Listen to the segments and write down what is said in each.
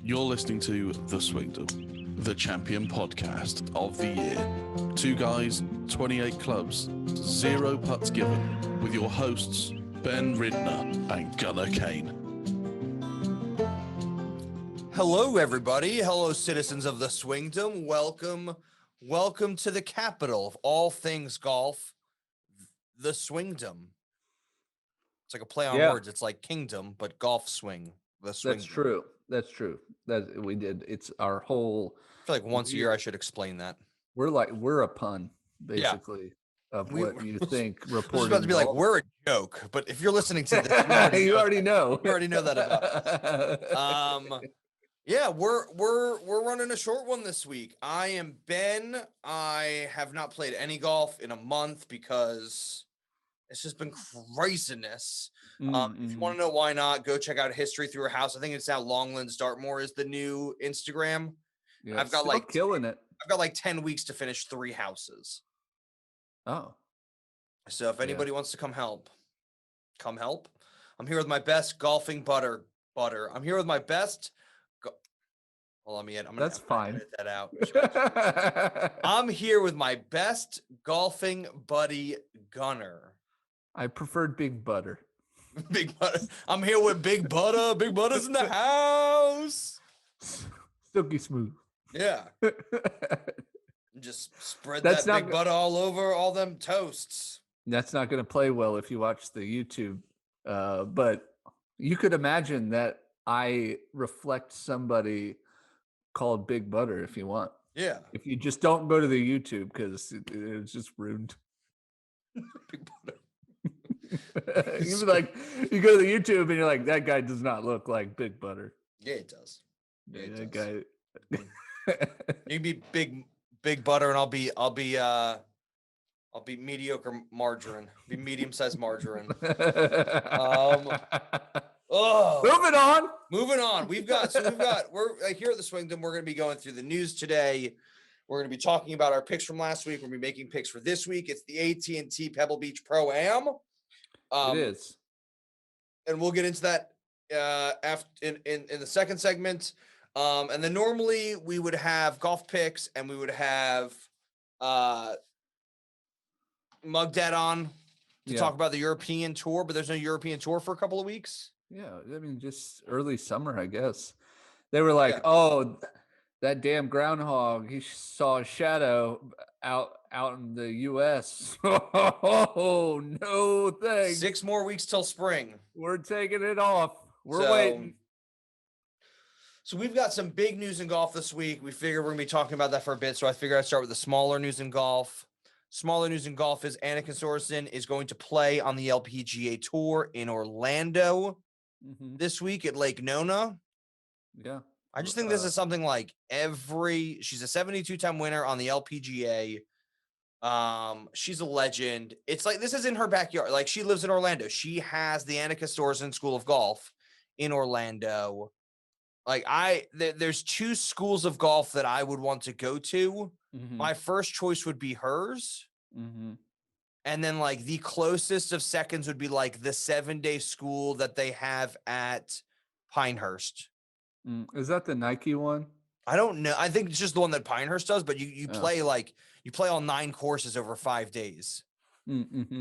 You're listening to The Swingdom, the champion podcast of the year. 2 guys, 28 clubs, 0 putts given, with your hosts, Ben Ridner and Gunnar Kane. Hello, everybody. Hello, citizens of The Swingdom. Welcome to the capital of all things golf, The Swingdom. It's like a play on words. It's like kingdom, but golf swing. The Swingdom. That's true. That we did. It's our whole. I feel like once a year I should explain that. We're a pun, basically, of what you think reporting. It's about to be like we're a joke, but if you're listening to this, you already know. You already know that about us. Yeah, we're running a short one this week. I am Ben. I have not played any golf in a month because it's just been craziness. If you want to know why not, go check out History Through a House. I think it's now Longlands Dartmoor is the new Instagram. Yeah, I've got killing it. I've got like 10 weeks to finish 3 houses. Oh. So if anybody wants to come help. I'm here with my best golfing butter. I'm here with my best. Hold on, I'm That's fine. Edit that out. I'm here with my best golfing buddy, Gunner. I preferred Big Butter. Big Butter. I'm here with Big Butter. Big Butter's in the house. Silky smooth. Yeah. Just spread that big butter all over all them toasts. That's not going to play well if you watch the YouTube. But you could imagine that I reflect somebody called Big Butter if you want. Yeah. If you just don't go to the YouTube because it's just ruined. Big Butter. You like you go to the YouTube and you're like, that guy does not look like Big Butter. Yeah, it does. Yeah, that guy. You be big butter, and I'll be mediocre margarine. Be medium-sized margarine. Moving on. We're here at the Swingdom. We're going to be going through the news today. We're going to be talking about our picks from last week. We're going to be making picks for this week. It's the AT&T Pebble Beach Pro-Am. It is. And we'll get into that after in the second segment. And then normally we would have golf picks and we would have Mug Dad on to talk about the European tour, but there's no European tour for a couple of weeks. Yeah, I mean, just early summer, I guess. They were like, oh, that damn groundhog, he saw a shadow out in the U.S. Oh, no thanks. 6 more weeks till spring. We're taking it off. We're waiting. So we've got some big news in golf this week. We figure we're going to be talking about that for a bit. So I figured I'd start with the smaller news in golf. Smaller news in golf is Annika Sorensson is going to play on the LPGA Tour in Orlando this week at Lake Nona. Yeah. I just think this is something like she's a 72-time winner on the LPGA. She's a legend. It's like, this is in her backyard. Like, she lives in Orlando. She has the Annika Sorensson School of Golf in Orlando. Like, there's 2 schools of golf that I would want to go to. My first choice would be hers. And then, like, the closest of seconds would be, like, the 7-day school that they have at Pinehurst. Is that the Nike one? I don't know. I think it's just the one that Pinehurst does, but you play all 9 courses over 5 days.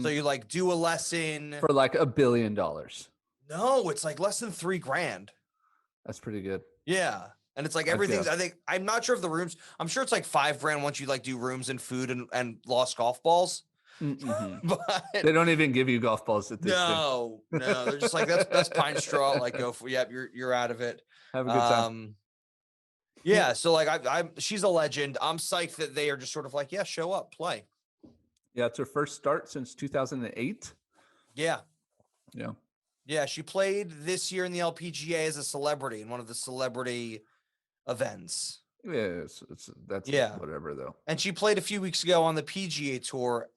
So you like do a lesson for like $1 billion. No, it's like less than $3,000. That's pretty good. Yeah. And it's like everything's, I'm not sure if the rooms, I'm sure it's like $5,000 once you like do rooms and food and lost golf balls. But they don't even give you golf balls at this No, they're just like, that's pine straw. Like, go for, you're out of it. Have a good time. Yeah. So like, she's a legend. I'm psyched that they are just sort of like, yeah, show up, play. Yeah. It's her first start since 2008. Yeah. Yeah. Yeah. She played this year in the LPGA as a celebrity in one of the celebrity events. Yeah, that's whatever though. And she played a few weeks ago on the PGA Tour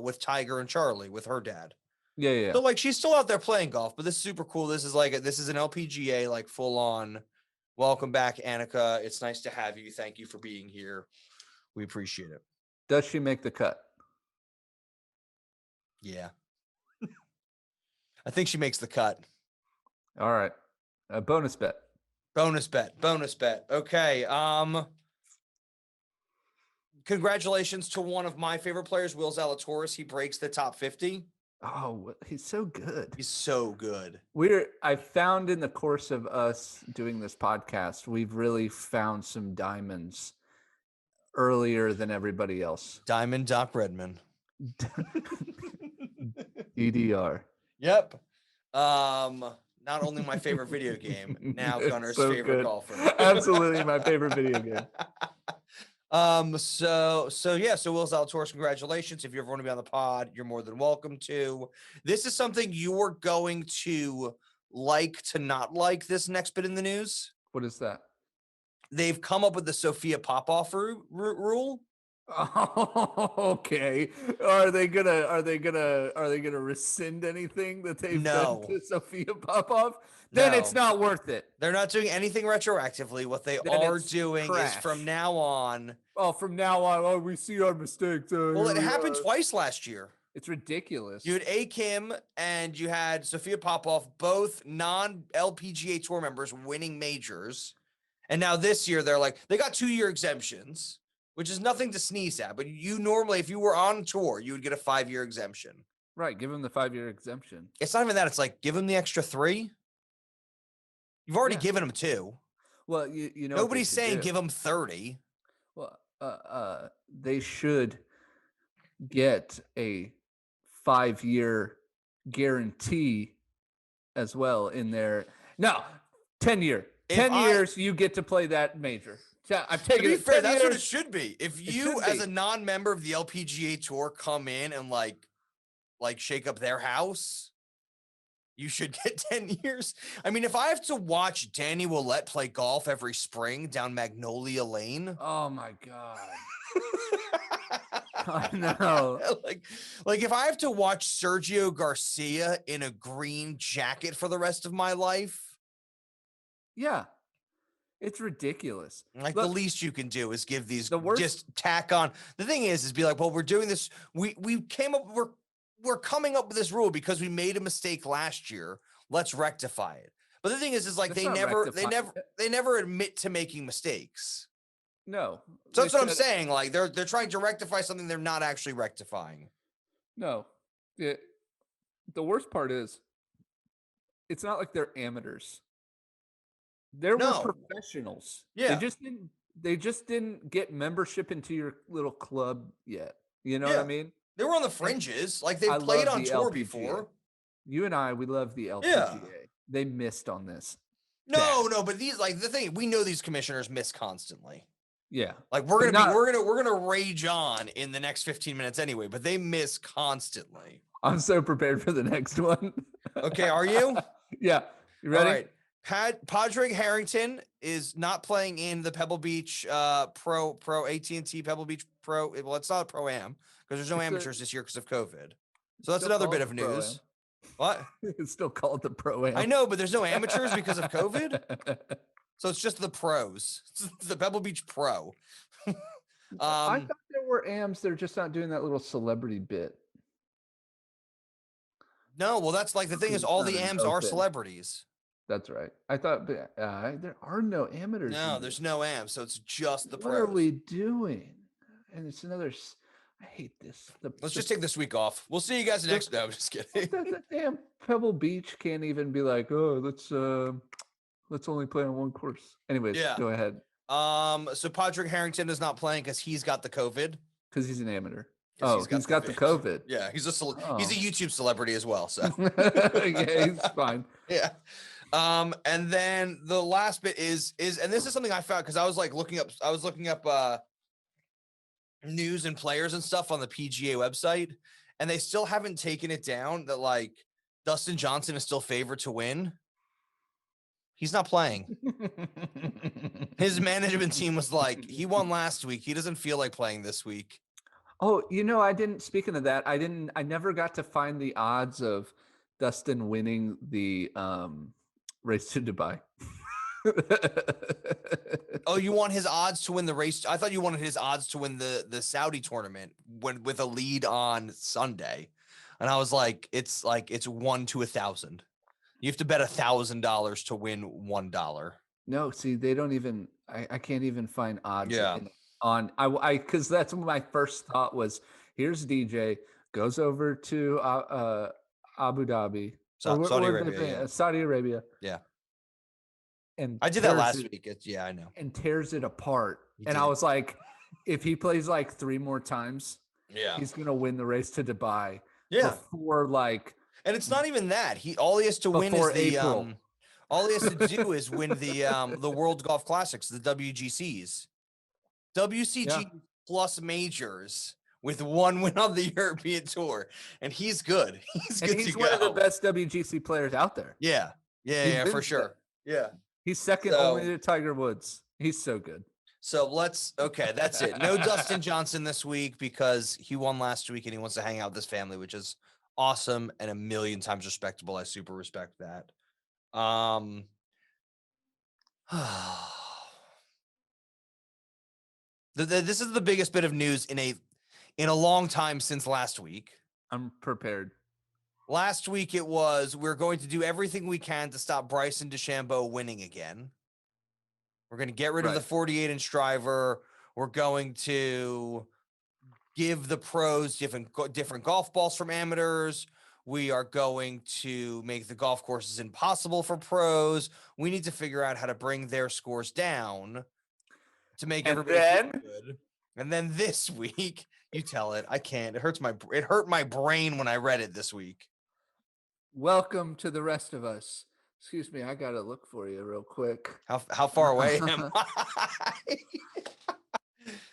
with Tiger and Charlie with her dad. Yeah. So like she's still out there playing golf, but this is super cool. This is an LPGA like full on. Welcome back, Annika. It's nice to have you. Thank you for being here. We appreciate it. Does she make the cut? Yeah. I think she makes the cut. All right. A bonus bet. Bonus bet. Okay. Congratulations to one of my favorite players, Will Zalatoris. He breaks the top 50. Oh, he's so good. He's so good. I found in the course of us doing this podcast, we've really found some diamonds earlier than everybody else. Diamond Doc Redman. DDR. Yep. Not only my favorite video game, now Gunner's So favorite good. golfer. Absolutely my favorite video game. So Will Zalatoris, congratulations. If you ever want to be on the pod, you're more than welcome to. This is something you are going to not like this next bit in the news. What is that? They've come up with the Sophia Popov rule. Oh, okay. Are they gonna rescind anything that they've done to Sophia Popov? Then it's not worth it. They're not doing anything retroactively. What they are doing is from now on. Oh, from now on, we see our mistakes. Well, it happened twice last year. It's ridiculous. You had A. Kim and you had Sophia Popov, both non-LPGA Tour members winning majors. And now this year, they got 2-year exemptions, which is nothing to sneeze at. But you normally, if you were on tour, you would get a 5-year exemption. Right. Give them the 5-year exemption. It's not even that. It's like, give them the extra 3. You've already given them 2. Well, you know, nobody's saying give them 30. Well, they should get a 5-year guarantee as well in there. No, 10-year. 10 years, you get to play that major. I'm taking to be it. Fair, that's what it should be. If you, as a non-member of the LPGA Tour, come in and like shake up their house, you should get 10 years. I mean, if I have to watch Danny Willett play golf every spring down Magnolia Lane. Oh my God. I know. like if I have to watch Sergio Garcia in a green jacket for the rest of my life. Yeah. It's ridiculous. Like, the least you can do is give these just tack on. The thing is be like, well, we're doing this. We're coming up with this rule because we made a mistake last year. Let's rectify it. But the thing is like they never admit to making mistakes. No. So that's what I'm saying. Like they're trying to rectify something they're not actually rectifying. No. The worst part is it's not like they're amateurs. They were professionals. Yeah. They just didn't get membership into your little club yet. You know what I mean? They were on the fringes. Like they played on tour before. You and I, we love the LPGA. Yeah. They missed on this. No, but these the thing, we know these commissioners miss constantly. Yeah. Like we're gonna rage on in the next 15 minutes anyway, but they miss constantly. I'm so prepared for the next one. Okay, are you? Yeah. You ready? All right. Padraig Harrington is not playing in the Pebble Beach Pro AT&T Pebble Beach Pro. Well, it's not a Pro-Am because there's no amateurs this year because of COVID. So that's another bit of news. What? It's still called the Pro-Am. I know, but there's no amateurs because of COVID. So it's just the pros. It's the Pebble Beach Pro. I thought there were AMs. They're just not doing that little celebrity bit. No, well, that's the thing is all the AMs are celebrities. That's right. I thought there are no amateurs. No, there's no AMs, so it's just the pros. What are we doing? And it's another. I hate this. Let's just take this week off. We'll see you guys next. No, I'm just kidding. The damn Pebble Beach can't even be like, oh, let's only play on one course. Anyways, go ahead. So Padraig Harrington is not playing because he's got the COVID. Because he's an amateur. Oh, he's got the COVID. Yeah, he's a YouTube celebrity as well. So yeah, he's fine. Yeah. And then the last bit is and this is something I found because I was looking up news and players and stuff on the PGA website, and they still haven't taken it down that Dustin Johnson is still favored to win. He's not playing. His management team was like, he won last week. He doesn't feel like playing this week. Oh, speaking of that, I never got to find the odds of Dustin winning the race to Dubai. Oh, you want his odds to win the race? I thought you wanted his odds to win the Saudi tournament with a lead on Sunday. And I was like, it's 1 to 1,000. You have to bet $1,000 to win $1. No, see, they don't even. I can't even find odds Yeah. on. I because that's what my first thought was. Here's DJ goes over to Abu Dhabi or Saudi where they Arabia, play? yeah. Saudi Arabia, Yeah. and I did that tears last it week. Yeah, I know. and tears it apart. He And I did. was like, if he plays like 3 more times, Yeah. he's gonna win the race to Dubai. Yeah. Before like And it's not even that. All he has to win is Before the April. all he has to do is win the World Golf Classics, the WGCs. WCG Yeah. plus majors with 1 win on the European Tour. And he's good. He's good he's to one go. of the best WGC players out there. Yeah. Yeah, He's yeah, been for to sure. Yeah. He's second only to Tiger Woods. He's so good. So okay, that's it. No Dustin Johnson this week because he won last week and he wants to hang out with his family, which is awesome and a million times respectable. I super respect that. This is the biggest bit of news in a long time since last week. I'm prepared. Last week it was we're going to do everything we can to stop Bryson DeChambeau winning again. We're going to get rid of the 48-inch driver. We're going to give the pros different golf balls from amateurs. We are going to make the golf courses impossible for pros. We need to figure out how to bring their scores down to make everybody feel good. And then this week, you tell it. I can't. It hurt my brain when I read it this week. Welcome to the rest of us. Excuse me, I gotta look for you real quick. How far away am I?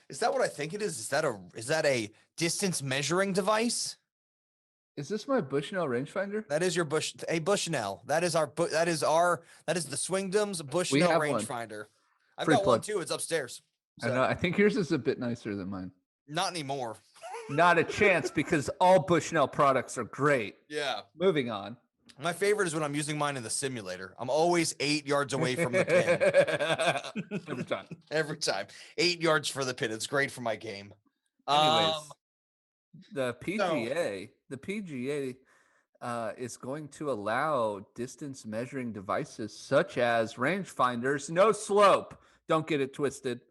Is that what I think it is? Is that a distance measuring device? Is this my Bushnell rangefinder? That is your Bushnell. That is the Swingdoms Bushnell rangefinder. I've got one too. It's upstairs. So. I know. I think yours is a bit nicer than mine. Not anymore. Not a chance because all Bushnell products are great. Yeah. Moving on. My favorite is when I'm using mine in the simulator. I'm always 8 yards away from the pin. Every time. Every time. 8 yards for the pin. It's great for my game. Anyways, the PGA is going to allow distance measuring devices such as rangefinders, no slope. Don't get it twisted.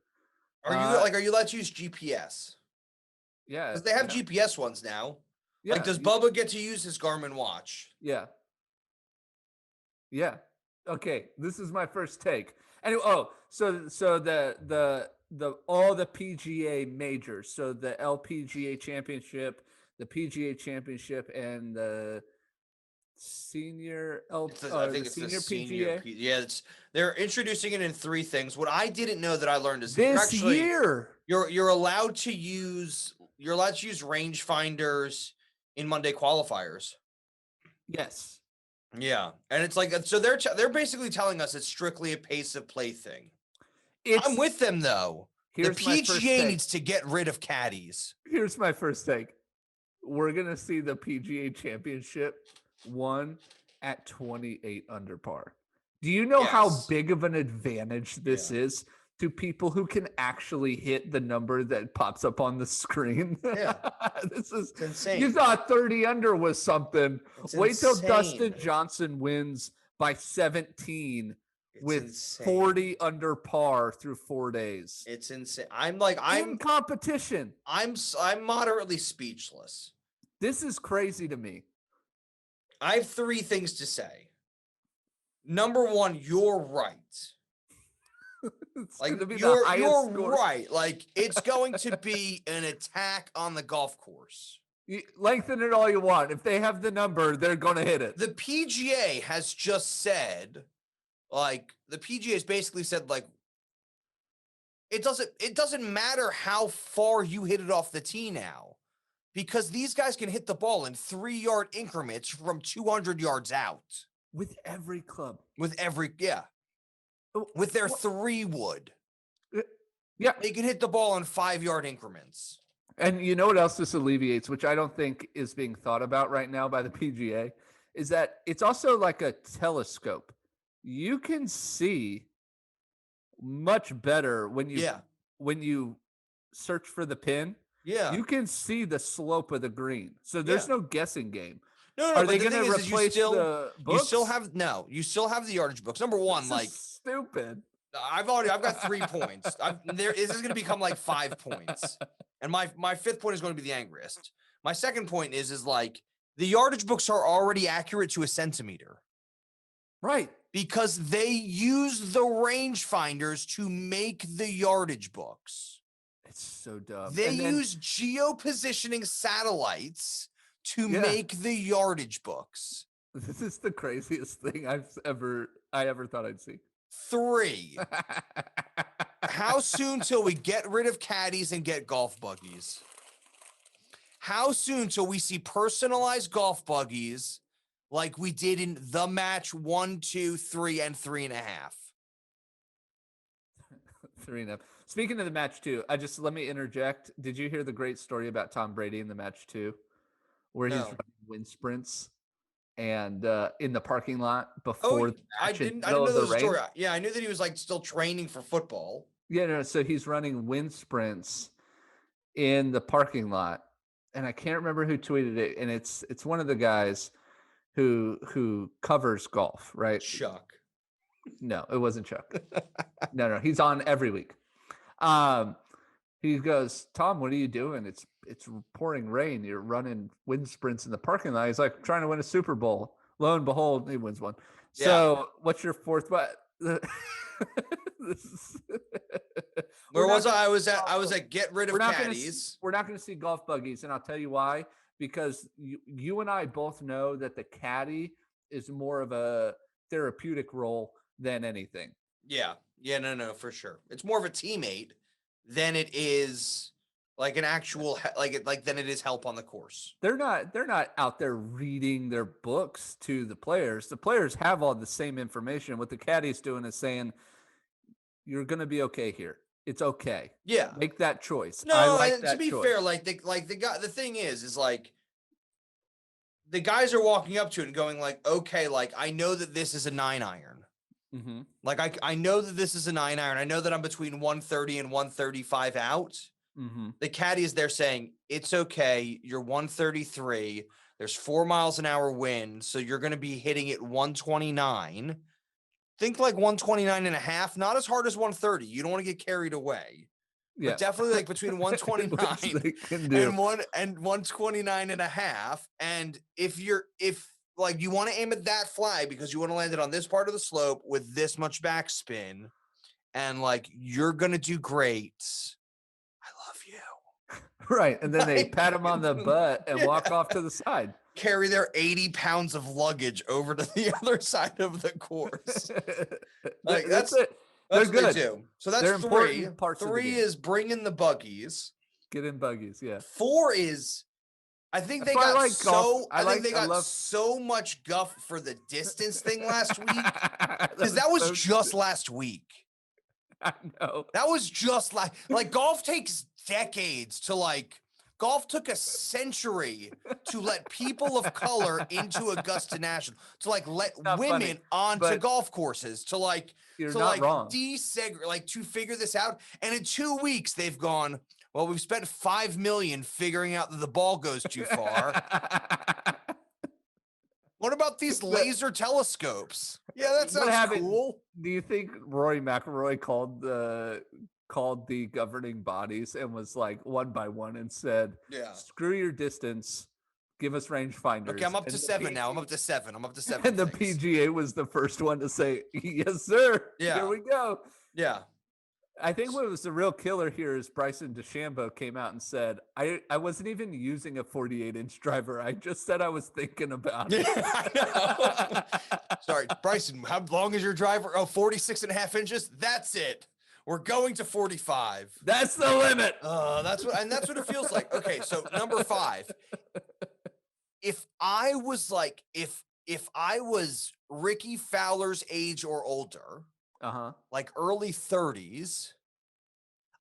Are you allowed to use GPS? Yeah. Because they have GPS ones now. Yeah. Like, does Bubba get to use his Garmin watch? Yeah. Yeah. Okay. This is my first take. Anyway, so the all the PGA majors, so the LPGA championship, the PGA championship, and the senior PGA. Yeah, they're introducing it in 3 things. What I didn't know that I learned is this year you're allowed to use rangefinders in Monday qualifiers. Yes. Yeah, and it's like so they're basically telling us it's strictly a pace of play thing. I'm with them though. The PGA needs to get rid of caddies. Here's my first take. We're gonna see the PGA Championship won at 28 under par. Do you know how big of an advantage this is to people who can actually hit the number that pops up on the screen? Yeah, this is insane. You thought 30 under was something. Wait till Dustin Johnson wins by 17 with 40 under par through 4 days. It's insane. I'm in competition. I'm moderately speechless. This is crazy to me. I have 3 things to say. Number 1, you're right. You're right. Like, it's going to be an attack on the golf course. You lengthen it all you want. If they have the number, they're going to hit it. The PGA has just said, the PGA has basically said, it doesn't matter how far you hit it off the tee now, because these guys can hit the ball in 3-yard increments from 200 yards out. With every club. With their 3-wood. Yeah. They can hit the ball in 5-yard increments. And you know what else this alleviates, which I don't think is being thought about right now by the PGA, is that it's also like a telescope. You can see much better when you search for the pin. Yeah. You can see the slope of the green. So there's no guessing game. No, Are they going to replace the books? You still have the yardage books. Number 1, stupid. I've got 3 points. This is going to become like 5 points. And my 5th point is going to be the angriest. My 2nd point is like the yardage books are already accurate to a centimeter. Right. Because they use the rangefinders to make the yardage books. It's so dumb. They use geopositioning satellites to Yeah. make the yardage books. This is the craziest thing I ever thought I'd see. 3. How soon till we get rid of caddies and get golf buggies? How soon till we see personalized golf buggies like we did in the match 1, 2, 3, and 3.5? 3.5. Speaking of the match 2, let me interject. Did you hear the great story about Tom Brady in the match 2, where he's running wind sprints and in the parking lot before the match? I didn't know the story. Yeah, I knew that he was like still training for football. Yeah, no. So he's running wind sprints in the parking lot, and I can't remember who tweeted it. And it's one of the guys who covers golf, right? Chuck. No, it wasn't Chuck. No, he's on every week. He goes, Tom, what are you doing? It's pouring rain. You're running wind sprints in the parking lot. He's like trying to win a Super Bowl. Lo and behold, he wins one. Yeah. So what's your 4th? Where was I? I was at get rid of caddies. We're not going to see golf buggies, and I'll tell you why. Because you and I both know that the caddy is more of a therapeutic role than anything. Yeah, no, for sure. It's more of a teammate than it is like an actual than it is help on the course. They're not out there reading their books to the players. The players have all the same information. What the caddy's doing is saying, "You're going to be okay here. It's okay. Yeah, make that choice." No, to be fair, the thing is like the guys are walking up to it and going like, "Okay, like I know that this is a 9-iron." Mm-hmm. Like I know that this is a 9-iron. I know that I'm between 130 and 135 out. Mm-hmm. The caddy is there saying, it's okay. You're 133. There's 4 miles an hour wind. So you're going to be hitting it 129. Think like 129 and a half, not as hard as 130. You don't want to get carried away. Yeah. But definitely like between 129 and 129 and a half. And if you want to aim at that flag because you want to land it on this part of the slope with this much backspin, and like you're gonna do great. I love you. Right. And then they pat him on the butt and walk off to the side. Carry their 80 pounds of luggage over to the other side of the course. Like that's it. That's good. What they do. So that's 3. 3 is bring in the buggies. Get in buggies, yeah. 4 is I think they got so much guff for the distance thing last week. Because that was just last week. I know. That was just like golf takes decades to golf took a century to let people of color into Augusta National, to let women onto golf courses, to desegregate, to figure this out. And in 2 weeks, they've gone, well, we've spent $5 million figuring out that the ball goes too far. What about these laser telescopes? Yeah, that sounds cool. Do you think Rory McIlroy called the governing bodies and was like one by one and said, "Yeah, screw your distance, give us rangefinders"? Okay, I'm up to 7 now. I'm up to 7. And the PGA was the first one to say, "Yes, sir. Yeah, here we go." Yeah. I think what was the real killer here is Bryson DeChambeau came out and said, I wasn't even using a 48-inch driver. I just said I was thinking about it. Yeah, I know. Sorry, Bryson, how long is your driver? Oh, 46.5 inches? That's it. We're going to 45. That's the limit. That's what it feels like. Okay, so number 5. If I was Ricky Fowler's age or older, like early 30s,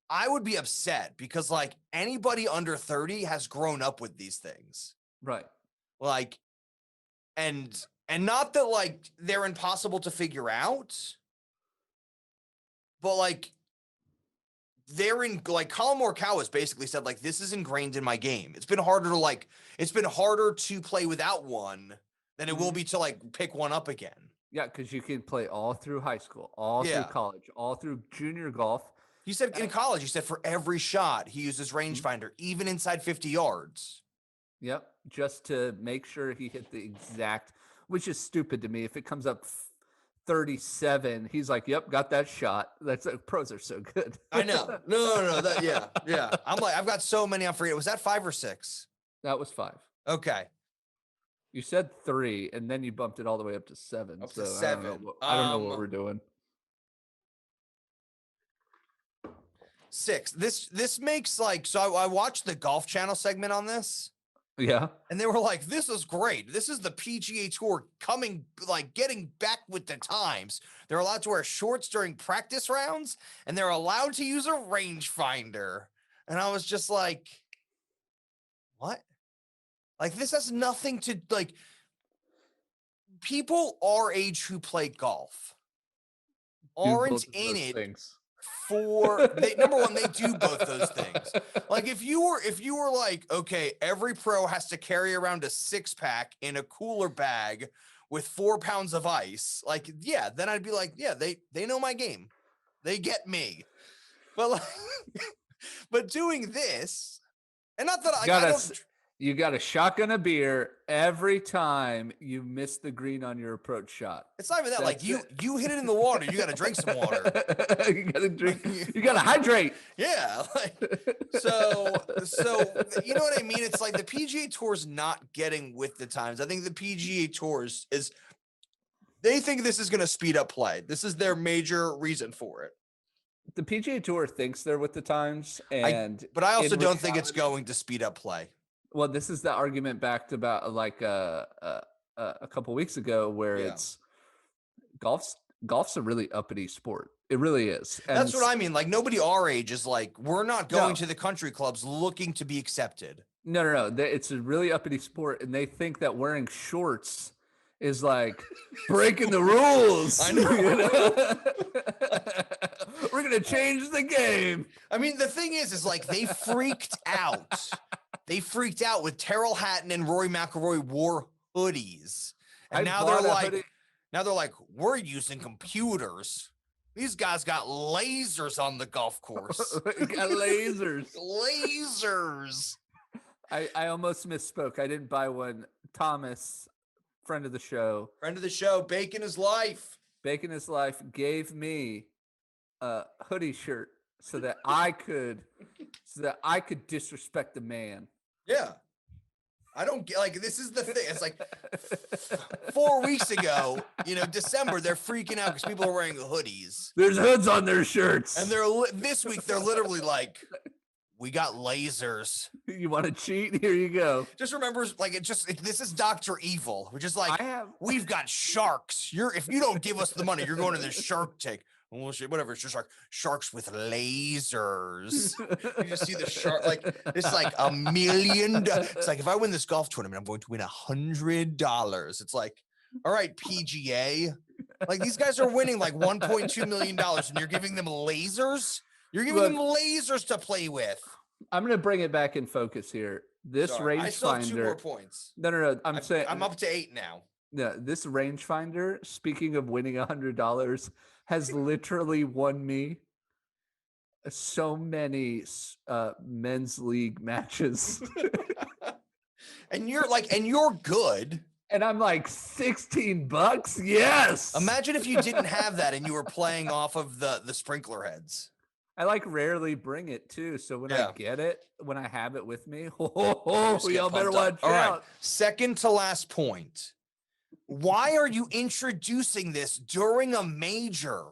I would be upset because anybody under 30 has grown up with these things. Right. And not that they're impossible to figure out, but they're in Colin Morikawa has basically said this is ingrained in my game. It's been harder to play without one than it will be to pick one up again. Yeah, because you can play all through high school, all through Yeah. college, all through junior golf. He said in college, he said for every shot, he uses rangefinder, even inside 50 yards. Yep, just to make sure he hit the exact, which is stupid to me. If it comes up 37, he's like, "Yep, got that shot." That's pros are so good. I know. No. Yeah. I'm like, I've got so many. I forget. Was that 5 or 6? That was 5. Okay. You said 3, and then you bumped it all the way up to 7. Up so to 7. I don't know what we're doing. 6. This makes like, so I watched the Golf Channel segment on this. Yeah. And they were like, this is great. This is the PGA Tour coming, like getting back with the times. They're allowed to wear shorts during practice rounds, and they're allowed to use a rangefinder. And I was just like, what? Like, this has nothing to, like, people our age who play golf aren't in it for number one, they do both those things. Like if you were like, okay, every pro has to carry around a 6-pack in a cooler bag with 4 pounds of ice, like, yeah, then I'd be like, yeah, they know my game. They get me. But like, but doing this, and not that I don't. You got to shotgun a beer every time you miss the green on your approach shot. It's not even that. Like you hit it in the water, you got to drink some water. You got to drink. You got to hydrate. Yeah. Like, so you know what I mean? It's like the PGA Tour's not getting with the times. I think the PGA Tour's they think this is going to speed up play. This is their major reason for it. The PGA Tour thinks they're with the times, but I also don't think it's going to speed up play. Well, this is the argument backed about like a couple weeks ago, where it's golf's a really uppity sport. It really is. And that's what I mean. Like nobody our age is like, we're not going to the country clubs looking to be accepted. No. It's a really uppity sport, and they think that wearing shorts is like breaking the rules. I know. You know? We're gonna change the game. I mean, the thing is like they freaked out. They freaked out with Terrell Hatton and Rory McIlroy wore hoodies, and now they're like, we're using computers. These guys got lasers on the golf course. Got lasers. Lasers. I almost misspoke. I didn't buy one. Thomas, friend of the show, Bacon is life. Bacon is life gave me a hoodie shirt so that I could disrespect the man. Yeah. I don't get, like, this is the thing. It's like 4 weeks ago, December, they're freaking out because people are wearing hoodies. There's hoods on their shirts. And this week, they're literally like, we got lasers. You want to cheat? Here you go. Just remember, like, this is Dr. Evil, which is like, we've got sharks. If you don't give us the money, you're going to the Shark Tank. Well, shit, whatever. It's just like sharks with lasers. You just see the shark, like it's like $1 million. It's like if I win this golf tournament, I'm going to win $100. It's like, all right, PGA. Like these guys are winning like $1.2 million, and you're giving them lasers. You're giving them lasers to play with. I'm going to bring it back in focus here. This rangefinder. I still have 2 more points. No. I'm saying I'm up to 8 now. Yeah, this rangefinder, speaking of winning $100, has literally won me so many men's league matches. And you're good. And I'm like, $16? Yes. Imagine if you didn't have that and you were playing off of the sprinkler heads. I like rarely bring it too. So when I get it, when I have it with me, y'all better watch out. All right. Second to last point. Why are you introducing this during a major?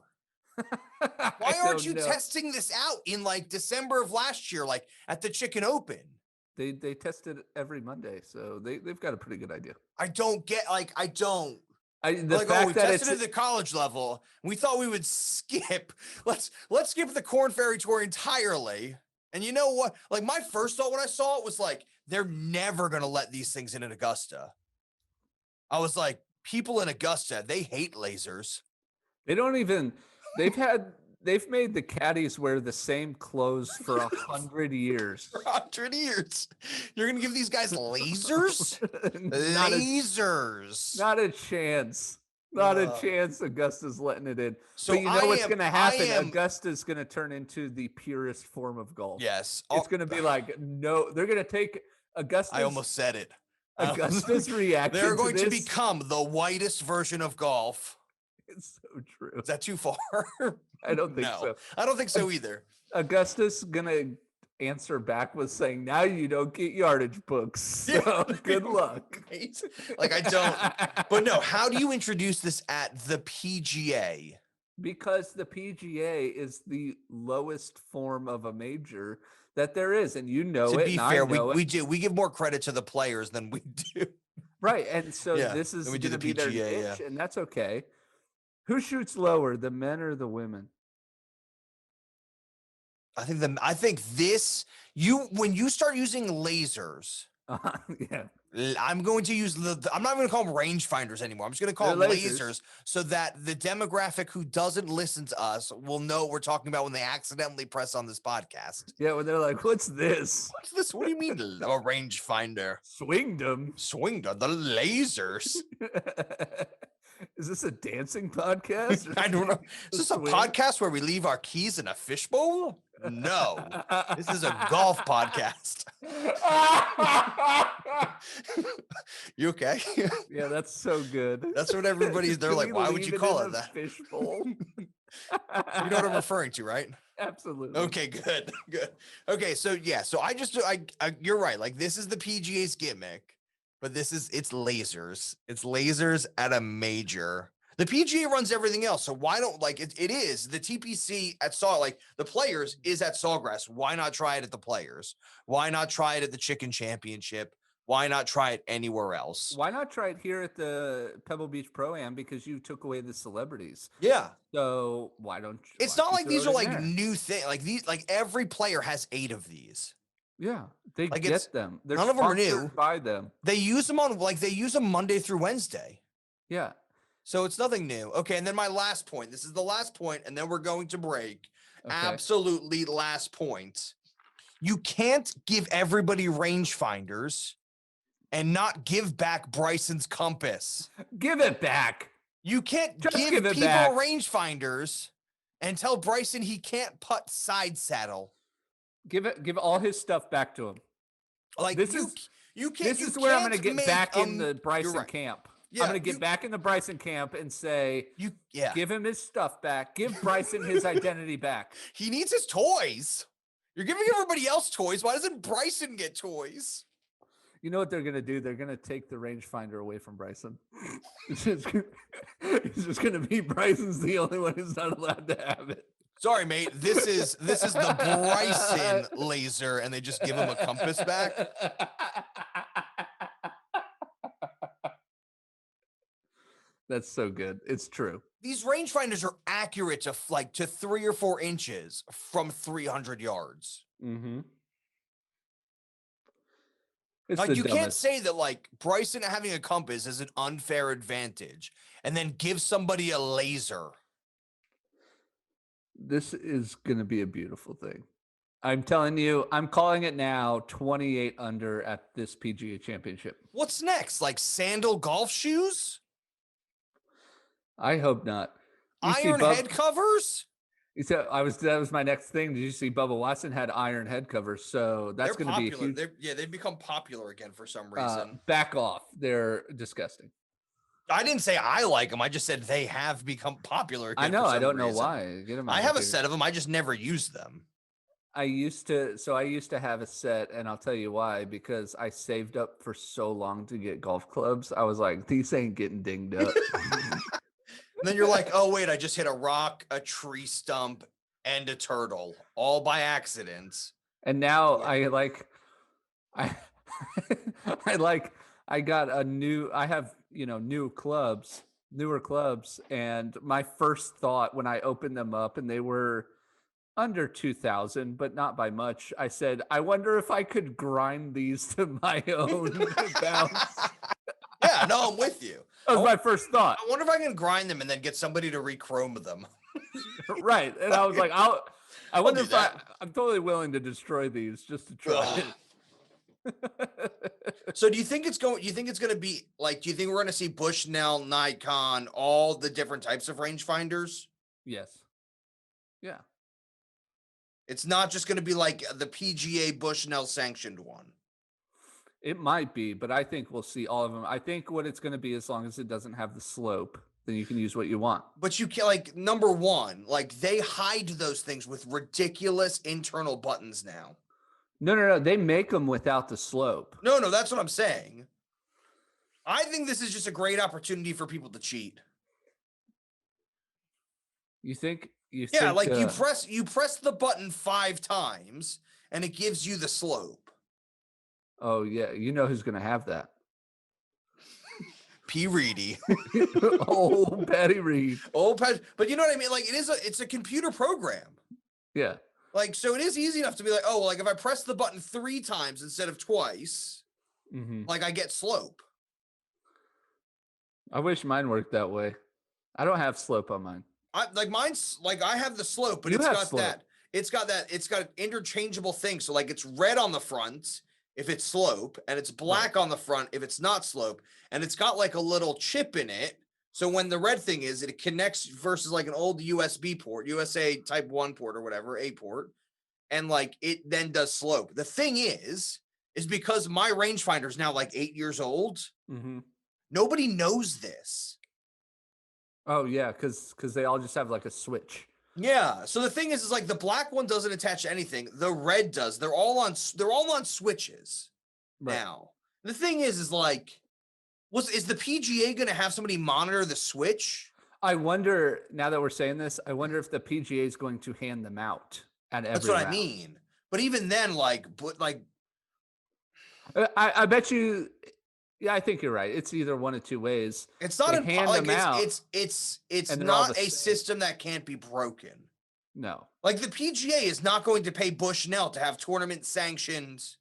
Why aren't you testing this out in like December of last year, like at the Chicken Open? They test it every Monday, so they've got a pretty good idea. I don't get we tested it at the college level. We thought we would skip. Let's skip the Corn Ferry Tour entirely. And you know what? Like my first thought when I saw it was like, they're never gonna let these things in at Augusta. I was like, people in Augusta, they hate lasers. They don't even. They've made the caddies wear the same clothes for 100 years. For 100 years. You're going to give these guys lasers? Lasers. Not a chance. Not a chance Augusta's letting it in. So but you know what's going to happen? am- Augusta's going to turn into the purest form of golf. Yes. It's going to be like, no, they're going to take Augusta's. I almost said it. Augusta's reaction. They're going to this, become the whitest version of golf. It's so true. Is that too far? I don't think so. I don't think so either. Augusta's going to answer back with saying, now you don't get yardage books. So good luck. Like, I don't. But no, how do you introduce this at the PGA? Because the PGA is the lowest form of a major that there is. And you know it. To be fair, we it. do. We give more credit to the players than we do. Right. And so this is we do going to the be their PGA, niche, and that's okay. Who shoots lower, the men or the women? I think when you start using lasers, Yeah. I'm going to use I'm not going to call them rangefinders anymore. I'm just going to call them lasers so that the demographic who doesn't listen to us will know what we're talking about when they accidentally press on this podcast. Yeah, when they're like, what's this? What's this? What do you mean a rangefinder? Swingdom. The lasers. Is this a dancing podcast? I don't know. Is this a podcast where we leave our keys in a fishbowl? No. This is a golf podcast. You okay? Yeah, that's so good. That's what they're like, why would you call it that? Fishbowl. You know what I'm referring to, right? Absolutely. Okay, good. Okay, so you're right. Like, this is the PGA's gimmick. But it's lasers. It's lasers at a major. The PGA runs everything else. So why don't it is the TPC at the Players is at Sawgrass. Why not try it at the Players? Why not try it at the Chicken Championship? Why not try it anywhere else? Why not try it here at the Pebble Beach Pro-Am, because you took away the celebrities? Yeah. So why don't you? It's not like these are new things. Like these, every player has 8 of these. Yeah, they get them. They're none of them are new. By them. They use them they use them Monday through Wednesday. Yeah. So it's nothing new. Okay, and then my last point. This is the last point, and then we're going to break. Okay. Absolutely last point. You can't give everybody rangefinders and not give back Bryson's compass. Give it back. You can't give people rangefinders and tell Bryson he can't putt side saddle. Give all his stuff back to him. Like, this is where I'm going to get back in the Bryson camp. Yeah, I'm going to get back in the Bryson camp and say, give him his stuff back. Give Bryson his identity back. He needs his toys. You're giving everybody else toys. Why doesn't Bryson get toys? You know what they're going to do? They're going to take the rangefinder away from Bryson. It's just going to be Bryson's the only one who's not allowed to have it. Sorry, mate. This is the Bryson laser, and they just give him a compass back. That's so good. It's true. These rangefinders are accurate to 3 or 4 inches from 300 yards. Mm-hmm. You can't say that Bryson having a compass is an unfair advantage and then give somebody a laser. This is going to be a beautiful thing. I'm telling you, I'm calling it now 28 under at this PGA Championship. What's next? Sandal golf shoes? I hope not. Iron head covers? That was my next thing. Did you see Bubba Watson had iron head covers? So that's going to be huge. They've become popular again for some reason. Back off. They're disgusting. I didn't say I like them. I just said they have become popular again. I know. I don't know reason. why. Get them I have a set of them. I just never use them. I used to have a set, and I'll tell you why, because I saved up for so long to get golf clubs. I was like, these ain't getting dinged up. And then you're like, oh, wait, I just hit a rock, a tree stump, and a turtle, all by accident. And now I got I have, newer clubs. And my first thought when I opened them up, and they were under 2,000, but not by much, I said, I wonder if I could grind these to my own bounce. Yeah, no, I'm with you. That was my first thought. I wonder if I can grind them and then get somebody to rechrome them. Right. And I was like, I wonder if I'm totally willing to destroy these just to try it. So do you think it's going to be like, do you think we're going to see Bushnell, Nikon, all the different types of rangefinders? Yes. Yeah. It's not just going to be like the PGA Bushnell sanctioned one. It might be, but I think we'll see all of them. I think what it's going to be, as long as it doesn't have the slope, then you can use what you want. But you can, like, number one, like, they hide those things with ridiculous internal buttons now. No. They make them without the slope. No, that's what I'm saying. I think this is just a great opportunity for people to cheat. You think? Yeah, like you press the button 5 times and it gives you the slope. Oh yeah, you know who's going to have that? P. Reedy. Oh, Patty Reed. Oh, but you know what I mean? Like it's a computer program. Yeah. Like, so it is easy enough to be like, oh, well, like if I press the button 3 times instead of twice, like I get slope. I wish mine worked that way. I don't have slope on mine. Mine's like, I have the slope, but You it's have got slope. it's got an interchangeable thing. So like it's red on the front if it's slope, and it's black on the front if it's not slope, and it's got like a little chip in it. So when the red thing is, it connects versus like an old USB port, USA type 1 port or whatever, A port, and like it then does slope. The thing is because my rangefinder is now like 8 years old, nobody knows this. Oh yeah, because they all just have like a switch. Yeah. So the thing is like the black one doesn't attach to anything. The red does. They're all on switches now. The thing is like, is the PGA going to have somebody monitor the switch? I wonder, now that we're saying this, I wonder if the PGA is going to hand them out at every That's what round. I mean. But even then, like, I bet you. Yeah, I think you're right. It's either one of two ways. It's not it's not a system that can't be broken. No. Like the PGA is not going to pay Bushnell to have tournament sanctions.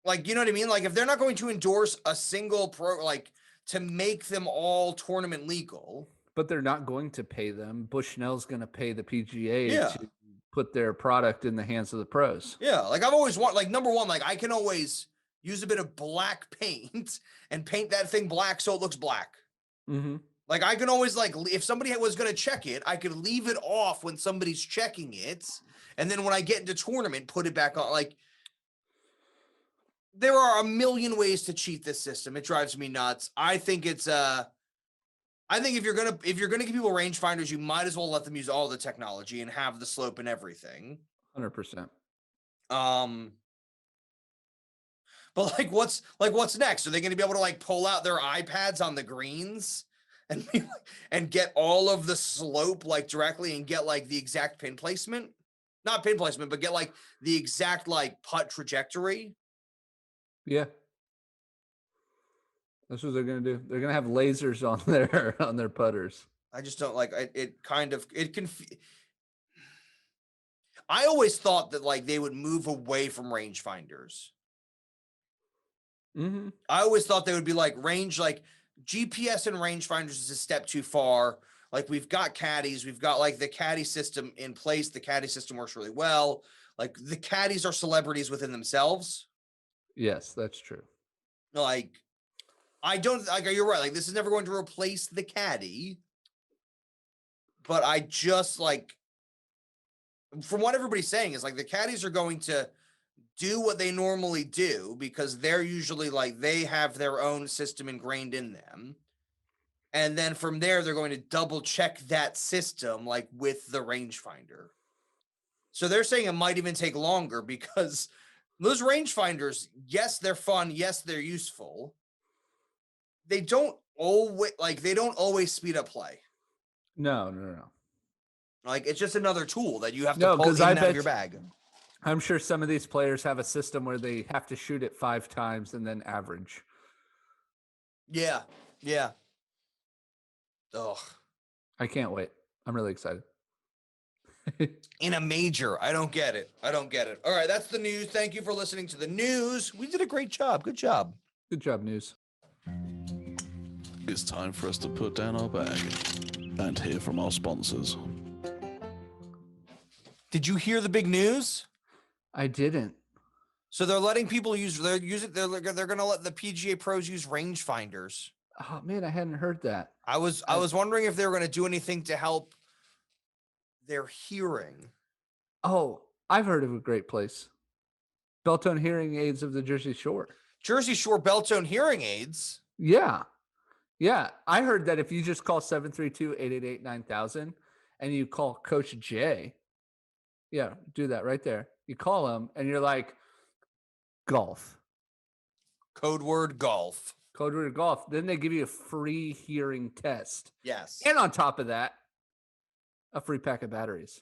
Like, you know what I mean? Like if they're not going to endorse a single to make them all tournament legal. But they're not going to pay them. Bushnell's going to pay the PGA to put their product in the hands of the pros. Yeah. Like I've always wanted, like, number one, like I can always use a bit of black paint and paint that thing black so it looks black. Like I can always, like, if somebody was going to check it, I could leave it off when somebody's checking it, and then when I get into tournament, put it back on. Like there are a million ways to cheat this system. It drives me nuts. I think it's I think if you're gonna give people rangefinders, you might as well let them use all the technology and have the slope and everything. 100%. But like, what's next? Are they going to be able to like pull out their iPads on the greens and get all of the slope like directly and get like the exact pin placement? Not pin placement, but get like the exact like putt trajectory. Yeah. That's what they're going to do. They're going to have lasers on their putters. I just don't like it. I always thought that like they would move away from rangefinders. I always thought they would be like GPS and rangefinders is a step too far. Like we've got caddies, we've got like the caddy system in place. The caddy system works really well. Like the caddies are celebrities within themselves. Yes, that's true. Like I don't like, you're right. Like this is never going to replace the caddy. But I just like, from what everybody's saying is like the caddies are going to do what they normally do because they're usually like, they have their own system ingrained in them. And then from there, they're going to double check that system like with the rangefinder. So they're saying it might even take longer because those rangefinders, yes, they're fun. Yes, they're useful. They don't always speed up play. No. Like it's just another tool that you have to pull in and out of your bag. I'm sure some of these players have a system where they have to shoot it 5 times and then average. Yeah. Ugh. I can't wait. I'm really excited. In a major. I don't get it. All right, that's the news. Thank you for listening to the news. We did a great job. Good job. Good job, news. It's time for us to put down our bag and hear from our sponsors. Did you hear the big news? I didn't. So they're letting people they're going to let the PGA pros use rangefinders. Oh man, I hadn't heard that. I was wondering if they were going to do anything to help their hearing. Oh, I've heard of a great place. Beltone Hearing Aids of the Jersey Shore. Jersey Shore Beltone Hearing Aids. Yeah. Yeah. I heard that if you just call 732-888-9000 and you call Coach Jay, yeah, do that right there. You call him and you're like, golf. Code word golf. Code word golf. Then they give you a free hearing test. Yes. And on top of that, a free pack of batteries.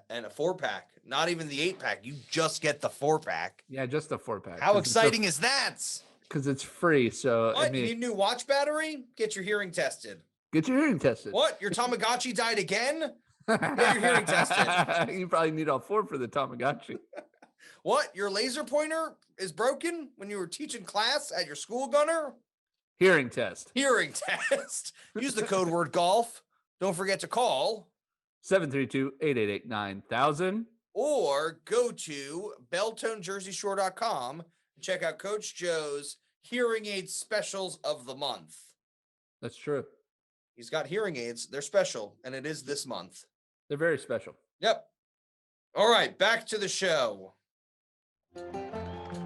And a 4-pack. Not even the 8-pack. You just get the 4-pack. Yeah, just the 4-pack. How exciting is that? Because it's free. So what? You need a new watch battery? Get your hearing tested. Get your hearing tested. What? Your Tamagotchi died again? Get your hearing tested. You probably need all 4 for the Tamagotchi. What? Your laser pointer is broken when you were teaching class at your school, Gunner? Hearing test. Hearing test. Use the code word golf. Don't forget to call 732-888-9000. Or go to BeltoneJerseyShore.com and check out Coach Joe's hearing aid specials of the month. That's true. He's got hearing aids. They're special, and it is this month. They're very special. Yep. All right, back to the show.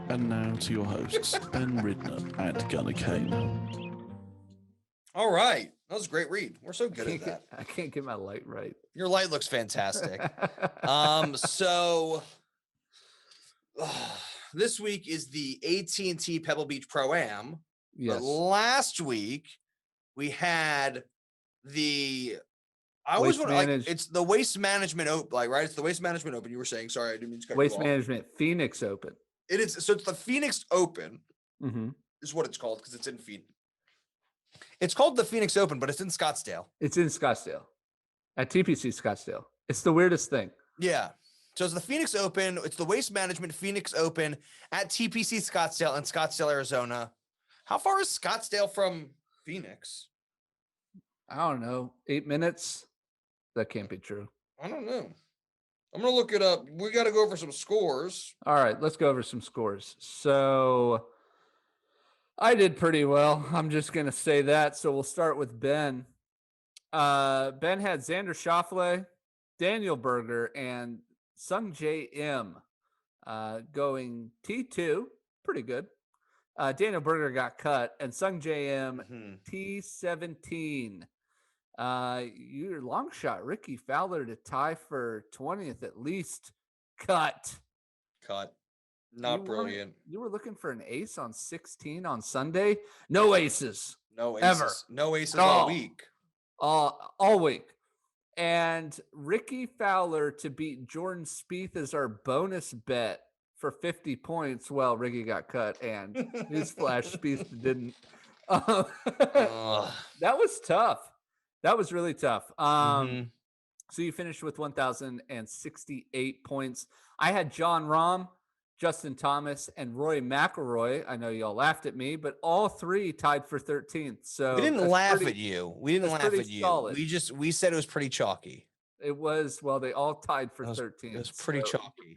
And now to your hosts, Ben Ridner and Gunnar Kane. All right. That was a great read. We're so good at that. I can't get my light right. Your light looks fantastic. This week is the AT&T Pebble Beach Pro-Am. Yes. But last week we had the it's the Waste Management Open, right? It's the Waste Management Open. You were saying, sorry, I didn't mean to cut you off. Waste Management Phoenix Open. It is. So it's the Phoenix Open is what it's called because it's in Phoenix. It's called the Phoenix Open, but it's in Scottsdale. It's in Scottsdale at TPC Scottsdale. It's the weirdest thing. Yeah. So it's the Phoenix Open. It's the Waste Management Phoenix Open at TPC Scottsdale in Scottsdale, Arizona. How far is Scottsdale from Phoenix? I don't know. 8 minutes? That can't be true. I don't know. I'm going to look it up. We got to go over some scores. All right, let's go over some scores. So I did pretty well. I'm just going to say that. So we'll start with Ben. Ben had Xander Schauffele, Daniel Berger, and Sung J M going T2. Pretty good. Daniel Berger got cut, and Sung J M T17. Your long shot, Ricky Fowler, to tie for 20th at least. Cut. Not brilliant. You were looking for an ace on 16 on Sunday? No aces. No aces. Ever. No aces all week. All week. And Ricky Fowler to beat Jordan Spieth is our bonus bet for 50 points. Well, Ricky got cut, and newsflash, Spieth didn't. That was tough. That was really tough. So you finished with 1,068 points. I had John Rahm, Justin Thomas, and Roy McIlroy. I know y'all laughed at me, but all three tied for 13th. So we didn't laugh at you. We didn't laugh at you. Solid. We said it was pretty chalky. It was, well, they all tied for 13th. It was pretty chalky.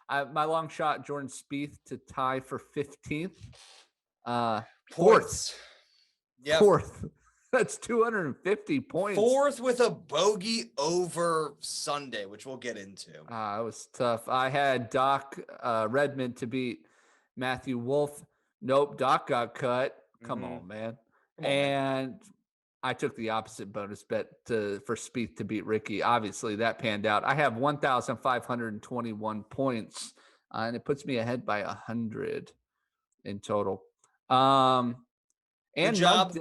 My long shot, Jordan Spieth, to tie for 15th. Fourth. Yep. Fourth. That's 250 points. Fourth with a bogey over Sunday, which we'll get into. It was tough. I had Doc Redmond to beat Matthew Wolf. Nope, Doc got cut. Come on, man. And I took the opposite bonus bet for Spieth to beat Ricky. Obviously, that panned out. I have 1,521 points, and it puts me ahead by 100 in total. And good job.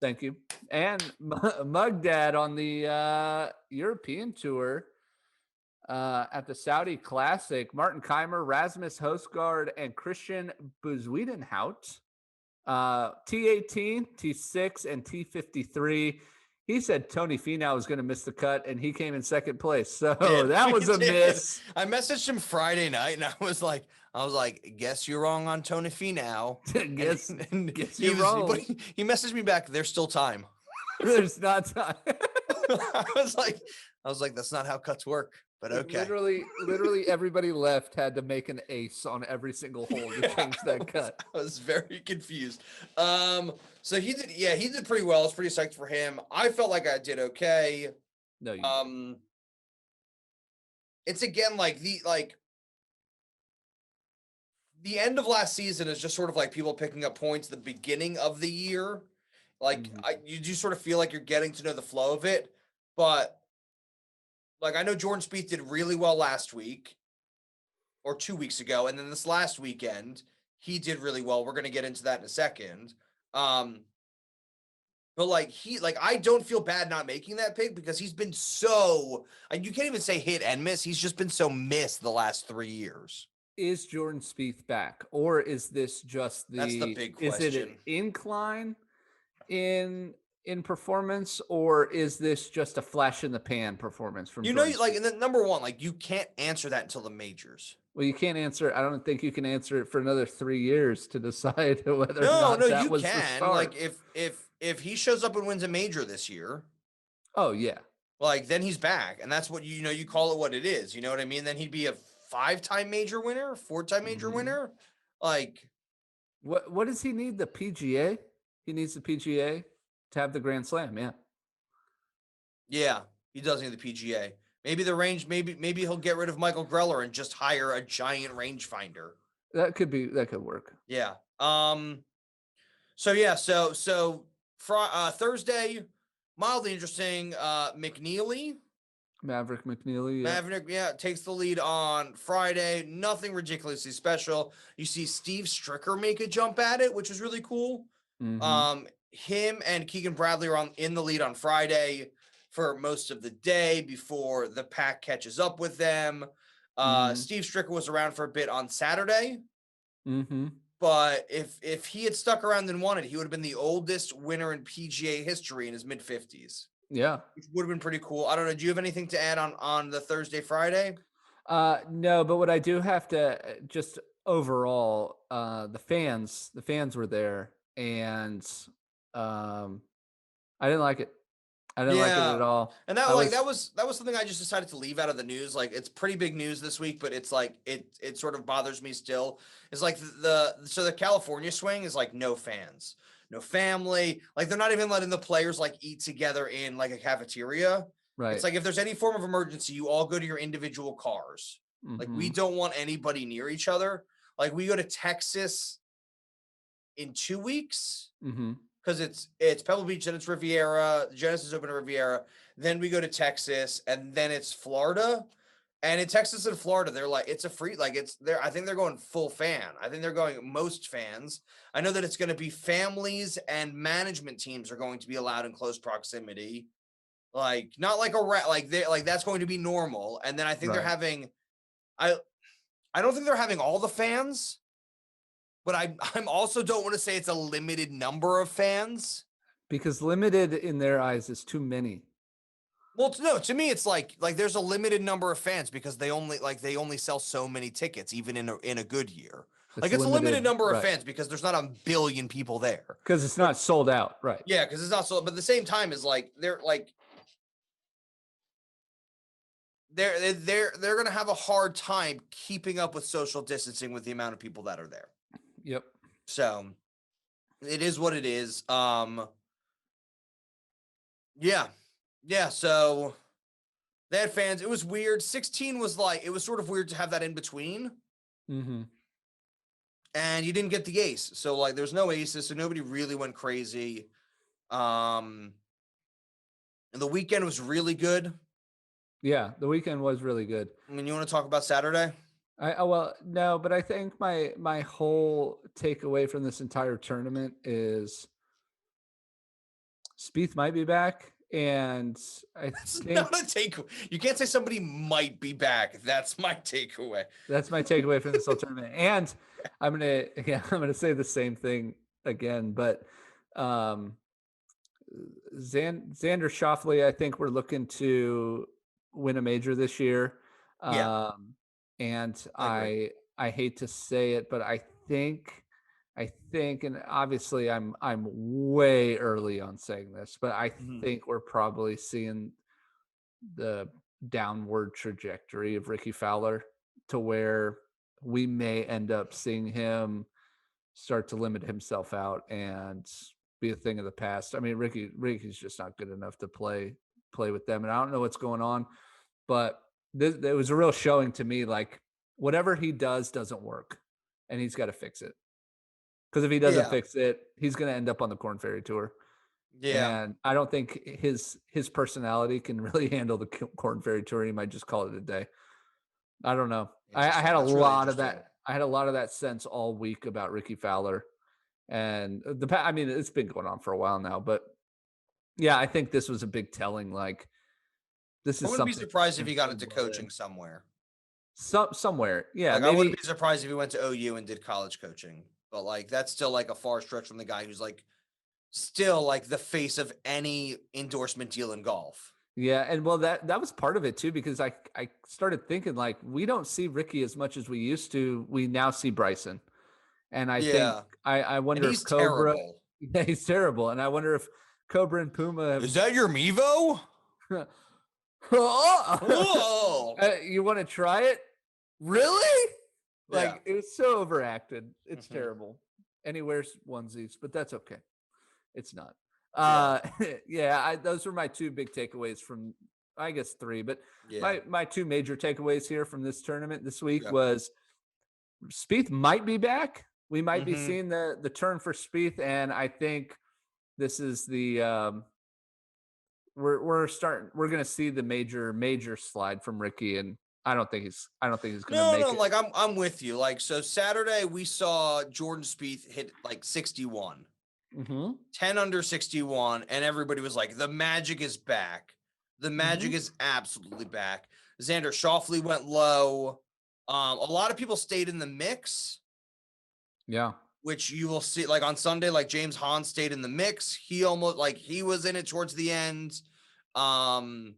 Thank you. And Mug Dad on the European Tour at the Saudi Classic. Martin Keimer, Rasmus Højgaard, and Christian Bezuidenhout. T18, T6, and T53. He said Tony Finau was going to miss the cut, and he came in second place. So that was a miss. I messaged him Friday night, and I was like, guess you're wrong on Tony Finau. guess you're wrong. But he messaged me back. There's still time. There's not time. I was like, that's not how cuts work. but Like, okay. literally everybody left had to make an ace on every single hole to change that cut. I was very confused. So he did pretty well. I was pretty psyched for him. I felt like I did okay. No, you didn't. It's again like the end of last season is just sort of like people picking up points the beginning of the year. Like you do sort of feel like you're getting to know the flow of it, but like I know Jordan Spieth did really well last week or 2 weeks ago, and then this last weekend he did really well. We're going to get into that in a second. But like I don't feel bad not making that pick because he's been so, and you can't even say hit and miss. He's just been so missed the last 3 years. Is Jordan Spieth back, or is this just That's the big Is it an question. incline in performance, or is this just a flash in the pan performance from You know, Jordan like, Spieth? and then number one, like you can't answer that until the majors. Well, you can't answer. I don't think you can answer it for another 3 years to decide whether or No, not that you was the can. start. Like if he shows up and wins a major this year, Oh yeah, like then he's back, and that's what you call it what it is. You know what I mean? Then he'd be a 5-time major winner, 4-time major winner. Like what does he need? The PGA? He needs the PGA to have the Grand Slam. Yeah. yeah, he does need the PGA. Maybe the range. Maybe he'll get rid of Michael Greller and just hire a giant rangefinder. That could work. Yeah. So yeah. So Thursday, mildly interesting. McNeely. Maverick McNeely. Yeah. Maverick, takes the lead on Friday. Nothing ridiculously special. You see Steve Stricker make a jump at it, which is really cool. Him and Keegan Bradley are in the lead on Friday for most of the day before the pack catches up with them. Steve Stricker was around for a bit on Saturday. But if he had stuck around and won it, he would have been the oldest winner in PGA history in his mid-50s. Yeah. Which would have been pretty cool. I don't know. Do you have anything to add on the Thursday, Friday? No, but what I do have to just overall, the fans were there, and I didn't like it. I didn't like it at all. And that was something I just decided to leave out of the news. Like it's pretty big news this week, but it's like it sort of bothers me still. It's like the California swing is like no fans, no family. Like they're not even letting the players like eat together in like a cafeteria. Right. It's like if there's any form of emergency, you all go to your individual cars. Like we don't want anybody near each other. Like we go to Texas in 2 weeks. Because it's Pebble Beach, then it's Riviera, Genesis Open at Riviera. Then we go to Texas, and then it's Florida. And in Texas and Florida, they're like, it's a free, like it's there. I think they're going full fan. I think they're going most fans. I know that it's going to be families and management teams are going to be allowed in close proximity. Like not like that's going to be normal. And then I think they're having, I don't think they're having all the fans. But I'm also don't want to say it's a limited number of fans. Because limited in their eyes is too many. Well, no, to me it's like there's a limited number of fans because they only sell so many tickets even in a good year. It's a limited number of fans because there's not a billion people there. Because it's not sold out, right? Yeah, because it's not sold. But at the same time is like they're gonna have a hard time keeping up with social distancing with the amount of people that are there. Yep. So it is what it is. Yeah. So they had fans. It was weird. 16 was like, it was sort of weird to have that in between. And you didn't get the ace. So like, there's no aces. So nobody really went crazy. And the weekend was really good. Yeah. The weekend was really good. I mean, you want to talk about Saturday? Well, no, but I think my whole takeaway from this entire tournament is Spieth might be back, and That's not a takeaway. You can't say somebody might be back. That's my takeaway. That's my takeaway from this whole tournament. And I'm gonna say the same thing again, but Xander Schauffele, I think we're looking to win a major this year. And I hate to say it, but I think, and obviously I'm way early on saying this, but I think we're probably seeing the downward trajectory of Ricky Fowler to where we may end up seeing him start to limit himself out and be a thing of the past. I mean, Ricky's just not good enough to play with them, and I don't know what's going on, but it was a real showing to me. Like whatever he doesn't work, and he's got to fix it. Because if he doesn't fix it, he's going to end up on the Corn Ferry Tour. Yeah. And I don't think his personality can really handle the Corn Ferry Tour. He might just call it a day. I don't know. I had a lot of that. I had a lot of that sense all week about Ricky Fowler, and I mean, it's been going on for a while now, but yeah, I think this was a big telling. Like, this is. I wouldn't be surprised if he got into coaching somewhere. Somewhere, yeah. Like, maybe. I wouldn't be surprised if he went to OU and did college coaching, but like that's still like a far stretch from the guy who's like still like the face of any endorsement deal in golf. Yeah, and well, that was part of it too, because I started thinking like we don't see Ricky as much as we used to. We now see Bryson, and I think I wonder if Cobra. Terrible. Yeah, he's terrible, and I wonder if Cobra and Puma. Is that your Mevo? You want to try it? Really? Like it was so overacted. It's terrible. And he wears onesies, but that's okay. It's not. Those were my two big takeaways from, I guess, three, but my two major takeaways here from this tournament this week was Spieth might be back. We might be seeing the turn for Spieth, and I think this is the we're going to see the major slide from Ricky, and I don't think he's going to make it. Like I'm with you. Like, so Saturday we saw Jordan Spieth hit like 61. 10 under 61, and everybody was like, the magic is back. The magic is absolutely back. Xander Schauffele went low. A lot of people stayed in the mix. Yeah. Which you will see, like on Sunday, like James Hahn stayed in the mix. He almost, like, he was in it towards the end. I'm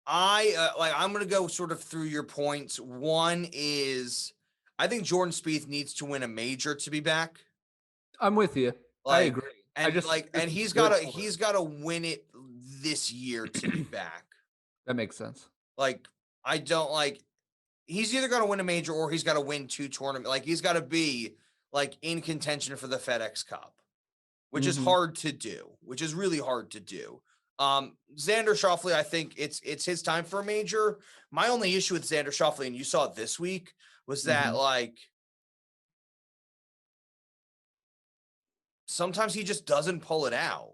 going to go sort of through your points. One is, I think Jordan Spieth needs to win a major to be back. I'm with you. I agree. And he's got to win it this year to be back. That makes sense. Like, I don't like, he's either got to win a major or he's got to win two tournaments. Like, he's got to be like in contention for the FedEx Cup, which is hard to do, which is really hard to do. Xander Schauffele, I think it's his time for a major. My only issue with Xander Schauffele, and you saw it this week, was that like sometimes he just doesn't pull it out.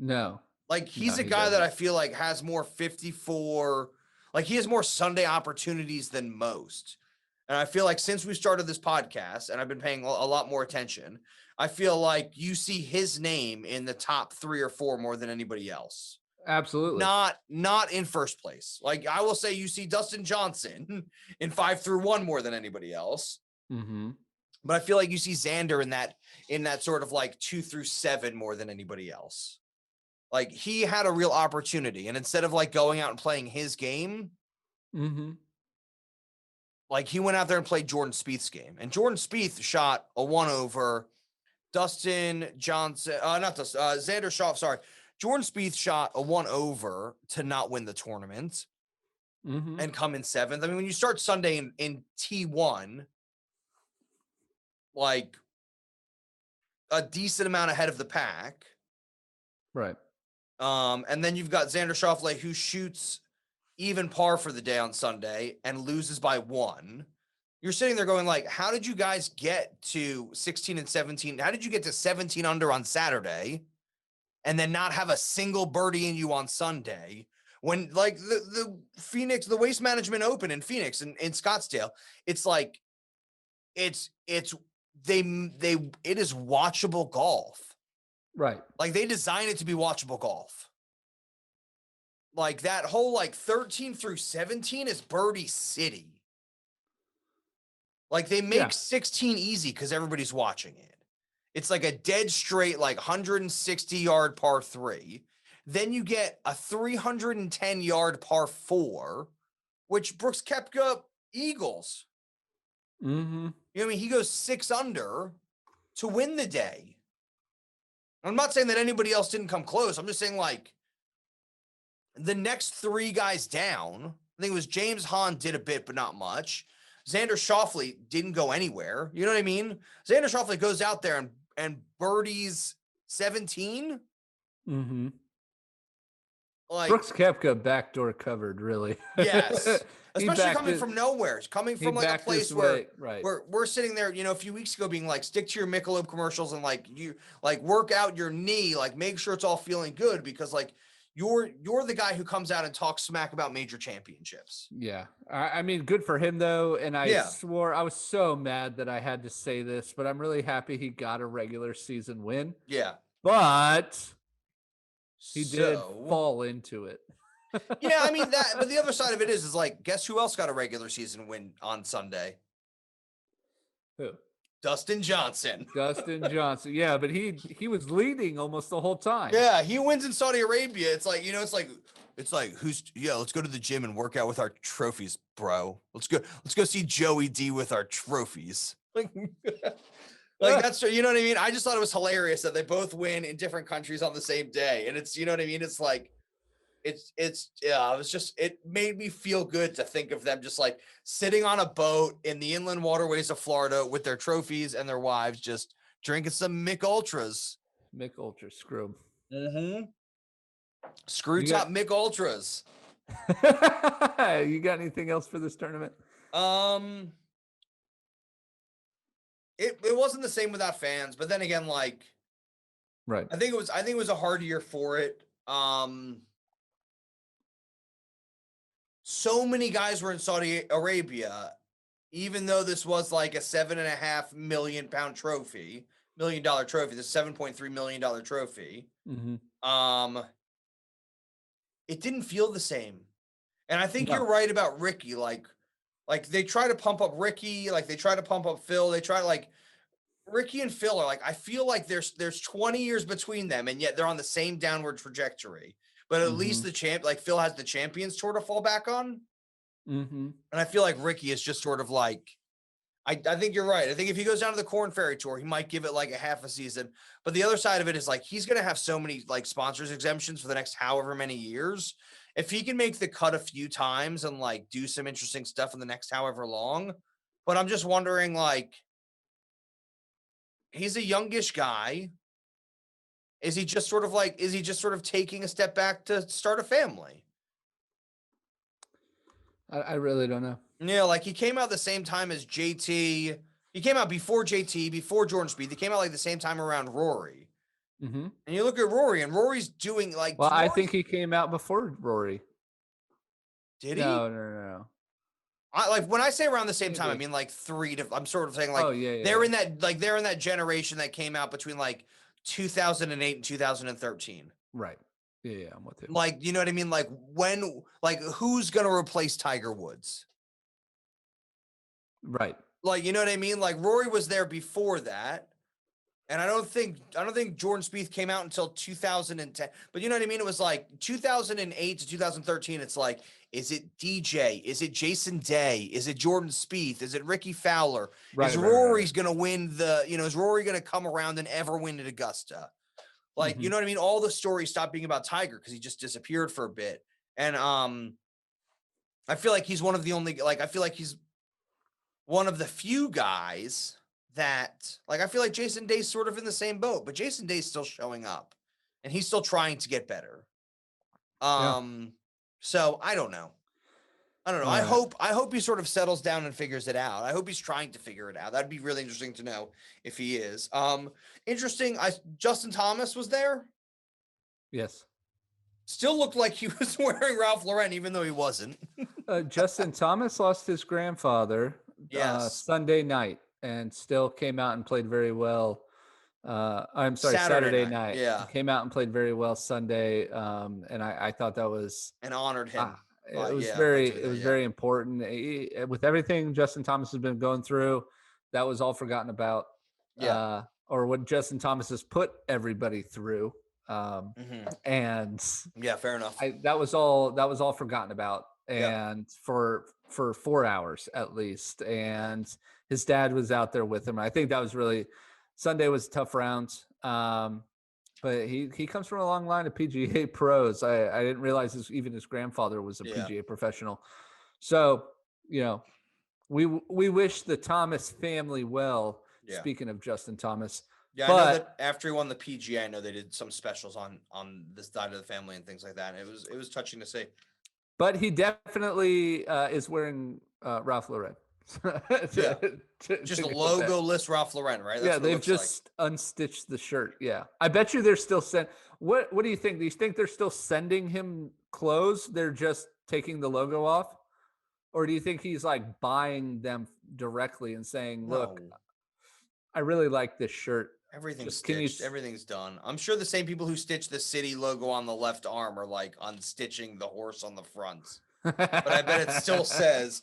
No. Like he's a guy that I feel like has more 54, like he has more Sunday opportunities than most. And I feel like since we started this podcast and I've been paying a lot more attention, I feel like you see his name in the top 3 or 4 more than anybody else. Absolutely. Not in first place. Like I will say you see Dustin Johnson in 5 through 1 more than anybody else. But I feel like you see Xander in that sort of like 2 through 7 more than anybody else. Like he had a real opportunity, and instead of like going out and playing his game, like he went out there and played Jordan Spieth's game, and Jordan Spieth shot a 1 over Dustin Johnson. Xander Schauffele. Sorry. Jordan Spieth shot a 1 over to not win the tournament and come in 7th. I mean, when you start Sunday in T1, like a decent amount ahead of the pack. Right. And then you've got Xander Schauffele, who shoots even par for the day on Sunday and loses by 1. You're sitting there going like, how did you guys get to 16 and 17? How did you get to 17 under on Saturday and then not have a single birdie in you on Sunday? When like the Phoenix, the Waste Management Open in Phoenix and in Scottsdale, it's like, it is watchable golf. Right. Like they design it to be watchable golf. Like that whole like 13 through 17 is birdie city. Like they make 16 easy because everybody's watching it. It's like a dead straight, like 160-yard par 3. Then you get a 310-yard par 4, which Brooks Koepka eagles. You know what I mean? He goes 6 under to win the day. I'm not saying that anybody else didn't come close. I'm just saying like the next three guys down, I think it was James Hahn did a bit, but not much. Xander Schauffele didn't go anywhere. You know what I mean? Xander Schauffele goes out there and birdies 17. Mm-hmm. Like Brooks Koepka backdoor covered, really. Yes. Especially coming from nowhere. Coming he from like a backed place his where way, right. we're sitting there, you know, a few weeks ago being like, stick to your Michelob commercials and like you like work out your knee, like make sure it's all feeling good because like you're the guy who comes out and talks smack about major championships. Yeah. I mean, good for him though. And I Yeah. swore I was so mad that I had to say this, but I'm really happy he got a regular season win. Yeah. But he did So, fall into it. yeah, I mean that, but the other side of it is like, guess who else got a regular season win on Sunday? Who? Dustin Johnson. Dustin Johnson. Yeah, but he was leading almost the whole time. Yeah, he wins in Saudi Arabia. It's like, you know, it's like let's go to the gym and work out with our trophies, bro. Let's go see Joey D with our trophies. Like that's, you know what I mean? I just thought it was hilarious that they both win in different countries on the same day. And it's, you know what I mean? It's like, it made me feel good to think of them just like sitting on a boat in the inland waterways of Florida with their trophies and their wives, just drinking some Mick Ultras. Mick Ultra, screw Mm-hmm. Screw top Mick Ultras. You got anything else for this tournament? It wasn't the same without fans, but then again, like, right. I think it was a hard year for it. So many guys were in Saudi Arabia, even though this was like a $7.5 million trophy, this $7.3 million trophy. Mm-hmm. It didn't feel the same. And I think you're right about Ricky. Like they try to pump up Ricky, like they try to pump up Phil. They try like Ricky and Phil are like, I feel like there's 20 years between them, and yet they're on the same downward trajectory. But at least like Phil has the Champions Tour to fall back on. Mm-hmm. And I feel like Ricky is just sort of like, I think you're right. I think if he goes down to the Corn Ferry Tour, he might give it like a half a season. But the other side of it is like, he's going to have so many like sponsors exemptions for the next however many years. If he can make the cut a few times and like do some interesting stuff in the next however long. But I'm just wondering, like, he's a youngish guy. Is he just sort of taking a step back to start a family? I really don't know. Yeah, like he came out the same time as JT. He came out before JT, before Jordan Spieth. He came out like the same time around Rory. Mm-hmm. And you look at Rory, and Rory's doing like. Well, I think he came out before Rory. Did he? No. I like when I say around the same time, I mean like I'm sort of saying like they're in that generation that came out between like 2008 and 2013. Right. Yeah, I'm with you. Like, you know what I mean? Like who's gonna replace Tiger Woods? Right. Like, you know what I mean? Like Rory was there before that. And I don't think Jordan Spieth came out until 2010. But you know what I mean? It was like 2008 to 2013. It's like, is it DJ? Is it Jason Day? Is it Jordan Spieth? Is it Ricky Fowler? Is Rory's going to win is Rory going to come around and ever win at Augusta? Like, you know what I mean? All the stories stopped being about Tiger because he just disappeared for a bit. And I feel like he's one of the only, like, I feel like he's one of the few guys that, like, I feel like Jason Day's sort of in the same boat, but Jason Day's still showing up and he's still trying to get better. So I don't know. I hope he sort of settles down and figures it out. I hope he's trying to figure it out. That'd be really interesting to know if he is. Interesting. Justin Thomas was there. Yes. Still looked like he was wearing Ralph Lauren, even though he wasn't. Justin Thomas lost his grandfather Sunday night and still came out and played very well. I'm sorry, Saturday night. Yeah. Came out and played very well Sunday. And I thought that was and honored him. It was very important. With everything Justin Thomas has been going through, that was all forgotten about. Yeah. Or what Justin Thomas has put everybody through. And yeah, fair enough. That was all forgotten about. And for 4 hours at least. And his dad was out there with him. I think that was really, Sunday was a tough round. But he comes from a long line of PGA pros. I didn't realize even his grandfather was a PGA professional. So, we wish the Thomas family well. Yeah. Speaking of Justin Thomas. Yeah, I know that after he won the PGA, I know they did some specials on this side of the family and things like that. And it was touching to see. But he definitely is wearing Ralph Lauren. Just a logo-less Ralph Lauren, right? That's what they've just unstitched the shirt. Yeah, I bet you they're still sending. What do you think? Do you think they're still sending him clothes? They're just taking the logo off, or do you think he's like buying them directly and saying, "Look, I really like this shirt. Everything's stitched. Everything's done." I'm sure the same people who stitched the city logo on the left arm are like unstitching the horse on the front. But I bet it still says,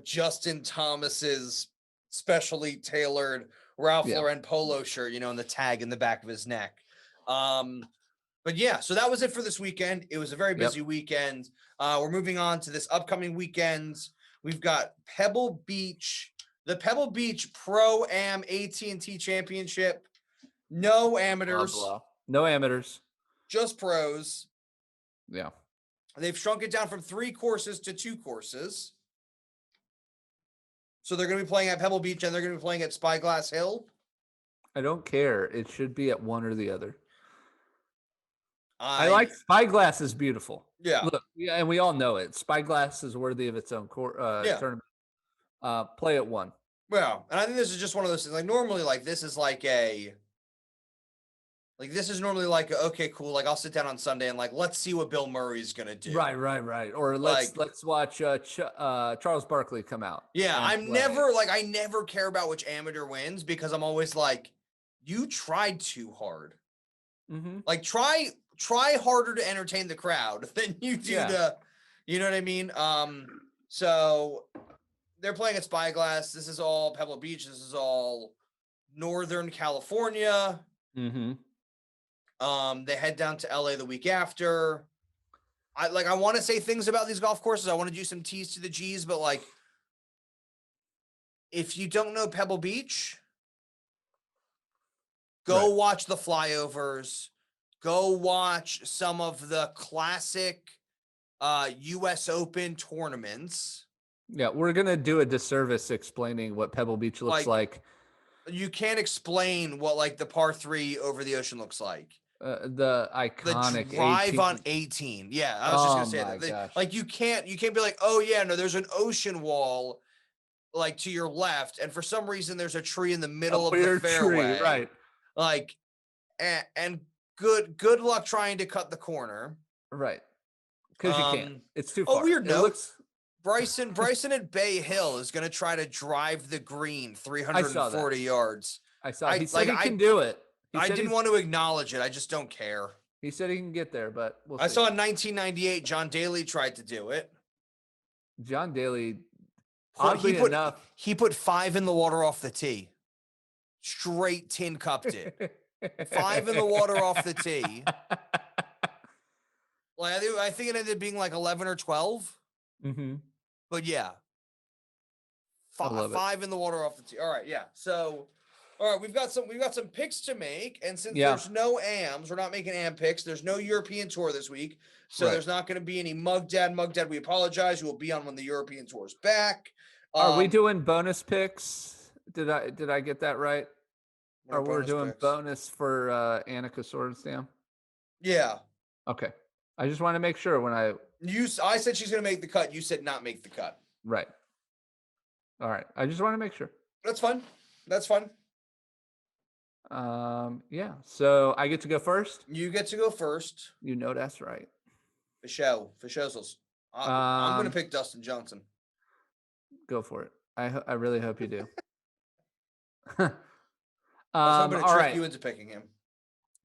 Justin Thomas's specially tailored Ralph Lauren polo shirt, and the tag in the back of his neck. But yeah, so that was it for this weekend. It was a very busy weekend. We're moving on to this upcoming weekend. We've got Pebble Beach, the Pebble Beach Pro-Am AT&T Championship. No amateurs. Blah, blah. No amateurs. Just pros. Yeah. They've shrunk it down from 3 courses to 2 courses. So they're going to be playing at Pebble Beach and they're going to be playing at Spyglass Hill. I don't care. It should be at one or the other. I like Spyglass is beautiful. Yeah. Look, and we all know it. Spyglass is worthy of its own tournament. Play at one. Well, and I think this is just one of those things. Like normally, this is normally okay, cool. Like I'll sit down on Sunday and let's see what Bill Murray's gonna do. Right. Or let's watch Charles Barkley come out. Yeah, I never care about which amateur wins because I'm always like, you tried too hard. Mm-hmm. Like try harder to entertain the crowd than you do to, you know what I mean? So they're playing at Spyglass. This is all Pebble Beach. This is all Northern California. Mm-hmm. They head down to LA the week after. I want to say things about these golf courses. I want to do some T's to the G's, but if you don't know Pebble Beach, go watch the flyovers. Go watch some of the classic US Open tournaments. Yeah, we're going to do a disservice explaining what Pebble Beach looks like. You can't explain what the par 3 over the ocean looks like. The iconic the drive on 18. Yeah, I was just gonna say that. You can't be like, oh yeah, no, there's an ocean wall to your left, and for some reason there's a tree in the middle of the fairway. Tree, right? And good luck trying to cut the corner. Right. Because you can't. It's too far. Oh, weird note. Bryson at Bay Hill is gonna try to drive the green 340 yards. I saw. He said he can do it. I didn't want to acknowledge it. I just don't care. He said he can get there, but we'll see. I saw in 1998, John Daly tried to do it. John Daly, oddly enough, he put 5 in the water off the tee. Straight tin cupped it. 5 in the water off the tee. I think it ended up being 11 or 12. Mm-hmm. But yeah, 5 in the water off the tee. All right, yeah. So. All right, we've got some picks to make, and since there's no AMs, we're not making AM picks. There's no European Tour this week, so there's not going to be any Mug Dad. We apologize. You will be on when the European Tour is back. Are we doing bonus picks? Did I get that right? Or we're doing bonus for Annika Sorenstam? Yeah. Okay. I just want to make sure when I said she's going to make the cut. You said not make the cut. Right. All right. I just want to make sure. That's fun. Yeah. So I get to go first? You get to go first. You know that's right. For shizzles. I'm going to pick Dustin Johnson. Go for it. I really hope you do. I'm going to trick you into picking him.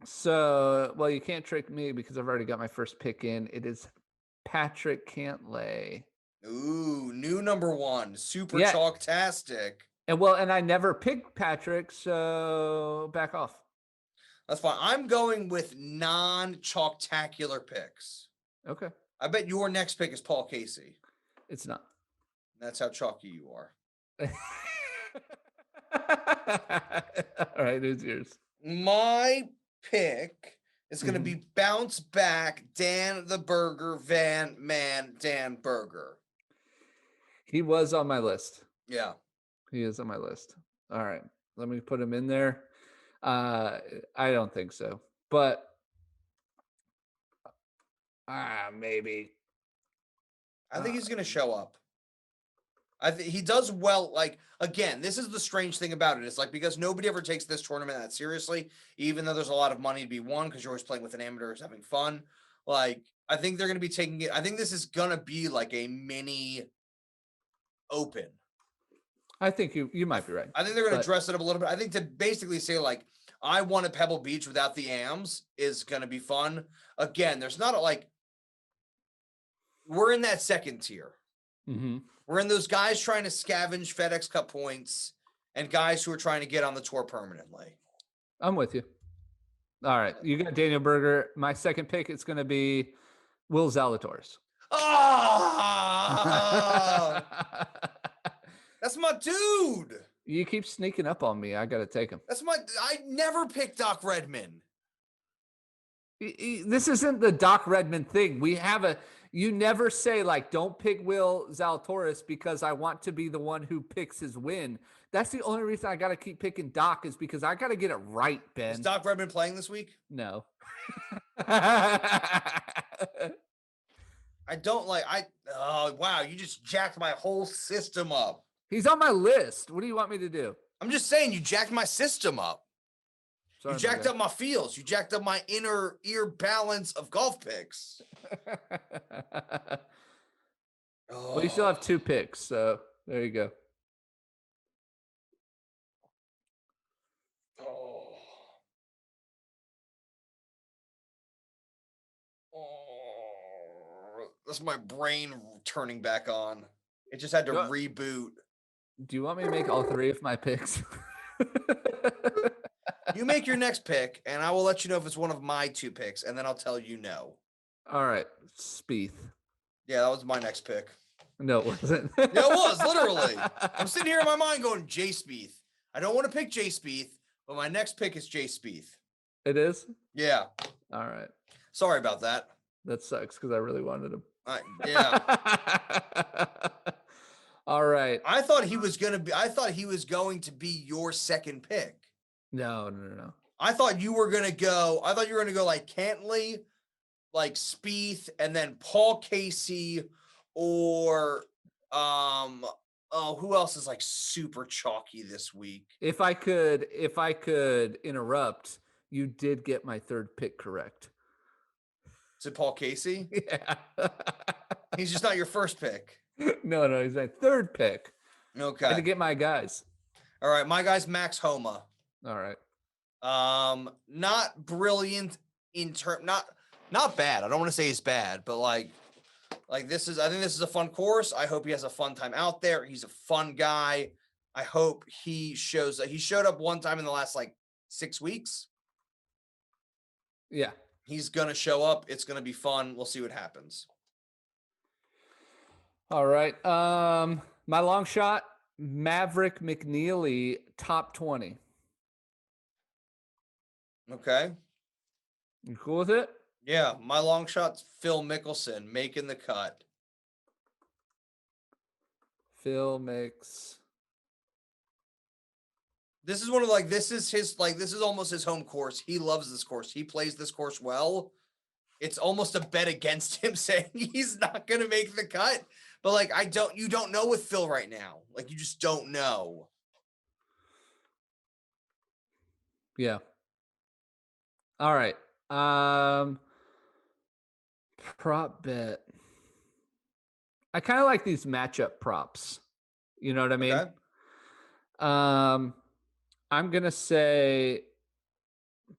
So, well, you can't trick me because I've already got my first pick in. It is Patrick Cantlay. Ooh, new number 1. Super chalktastic. And I never picked Patrick, so back off. That's fine. I'm going with non-chalktacular picks. Okay. I bet your next pick is Paul Casey. It's not. That's how chalky you are. All right, it's yours. My pick It's going to be bounce back Dan the Burger Van Man Dan Burger. He was on my list. Yeah. He is on my list. All right. Let me put him in there. I don't think so. But maybe. I think he's going to show up. I think he does well. Like, again, this is the strange thing about it. It's like, because nobody ever takes this tournament that seriously, even though there's a lot of money to be won because you're always playing with an amateur who's having fun. Like, I think they're going to be taking it. I think this is going to be like a mini open. I think you might be right. I think they're going to dress it up a little bit. I think to basically say, like, I won at Pebble Beach without the AMs is going to be fun. Again, there's not we're in that second tier. Mm-hmm. We're in those guys trying to scavenge FedEx Cup points and guys who are trying to get on the tour permanently. I'm with you. All right. You got Daniel Berger. My second pick, it's going to be Will Zalatoris. Oh! That's my dude. You keep sneaking up on me. I got to take him. I never picked Doc Redman. This isn't the Doc Redman thing. You never say, like, don't pick Will Zalatoris because I want to be the one who picks his win. That's the only reason I got to keep picking Doc is because I got to get it right, Ben. Is Doc Redman playing this week? No. I don't oh, wow. You just jacked my whole system up. He's on my list. What do you want me to do? I'm just saying you jacked my system up. Sorry, you jacked up my feels. You jacked up my inner ear balance of golf picks. Well, you still have 2 picks, so there you go. That's my brain turning back on. It just had to reboot. Do you want me to make all 3 of my picks? You make your next pick, and I will let you know if it's one of my 2 picks, and then I'll tell you no. All right. Spieth. Yeah, that was my next pick. No, it wasn't. Yeah, it was, literally. I'm sitting here in my mind going, Jay Spieth. I don't want to pick Jay Spieth, but my next pick is Jay Spieth. It is? Yeah. All right. Sorry about that. That sucks because I really wanted him. Yeah. All right. I thought he was going to be your second pick. No. I thought you were going to go like Cantley, like Spieth, and then Paul Casey, or who else is like super chalky this week? If I could interrupt, you did get my 3rd pick correct. Is it Paul Casey? Yeah. He's just not your first pick. No, he's my 3rd pick. Okay. I had to get my guys. All right, my guy's Max Homa. All right. Not brilliant not bad. I don't want to say he's bad, but like I think this is a fun course. I hope he has a fun time out there. He's a fun guy. I hope he shows he showed up one time in the last 6 weeks. Yeah. He's going to show up. It's going to be fun. We'll see what happens. All right. My long shot, Maverick McNeely, top 20. Okay. You cool with it? Yeah. My long shot's Phil Mickelson making the cut. Phil makes. This is this is almost his home course. He loves this course. He plays this course well. It's almost a bet against him saying he's not going to make the cut. But you don't know with Phil right now. You just don't know. Yeah. All right. Prop bet. I kind of like these matchup props. You know what I mean? Okay. I'm going to say,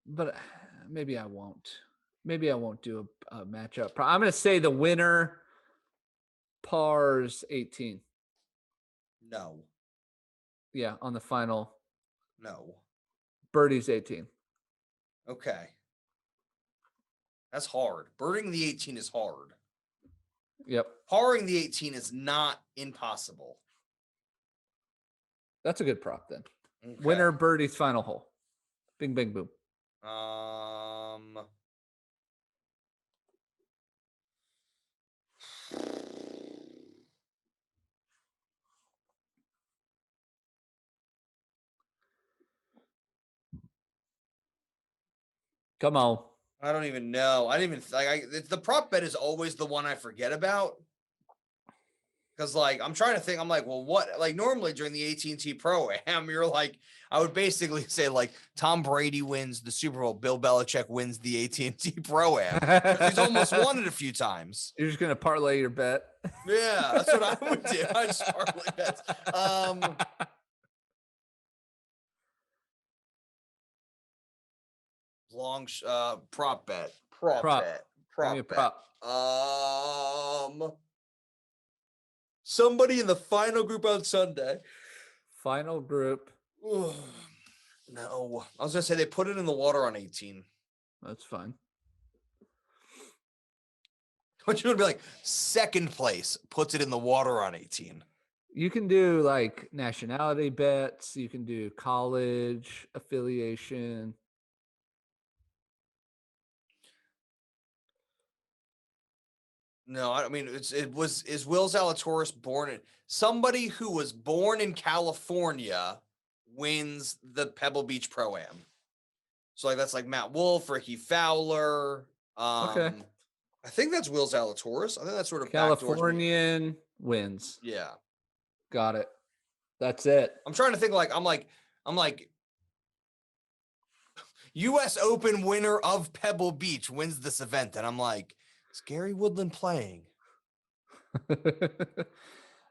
but maybe I won't. Maybe I won't do a matchup. I'm going to say the winner pars 18. No. Yeah, on the final. No. Birdie's 18. Okay. That's hard. Birding the 18 is hard. Yep. Parring the 18 is not impossible. That's a good prop then. Okay. Winner birdie's final hole. Bing, bang, boom. Come on. I don't even know. I didn't even the prop bet is always the one I forget about. Because like I'm trying to think, I'm like, well, what? Like normally during the AT&T Pro-Am, you're like, I would basically say like Tom Brady wins the Super Bowl, Bill Belichick wins the AT&T Pro-Am. He's almost won it a few times. You're just gonna parlay your bet. Yeah, that's what I would do. I just parlay bets. Prop bet. Prop bet. Give me a prop. Somebody in the final group on Sunday. Final group. No, I was gonna say they put it in the water on 18. That's fine. But you would be like, second place puts it in the water on 18. You can do like nationality bets. You can do college affiliation. No, I mean is Will Zalatoris born in somebody who was born in California wins the Pebble Beach Pro-Am. So like that's like Matt Wolff, Ricky Fowler. Okay. I think that's Will Zalatoris. I think that's sort of Californian wins. Yeah. Got it. That's it. I'm trying to think I'm like US Open winner of Pebble Beach wins this event. And I'm like, is Gary Woodland playing?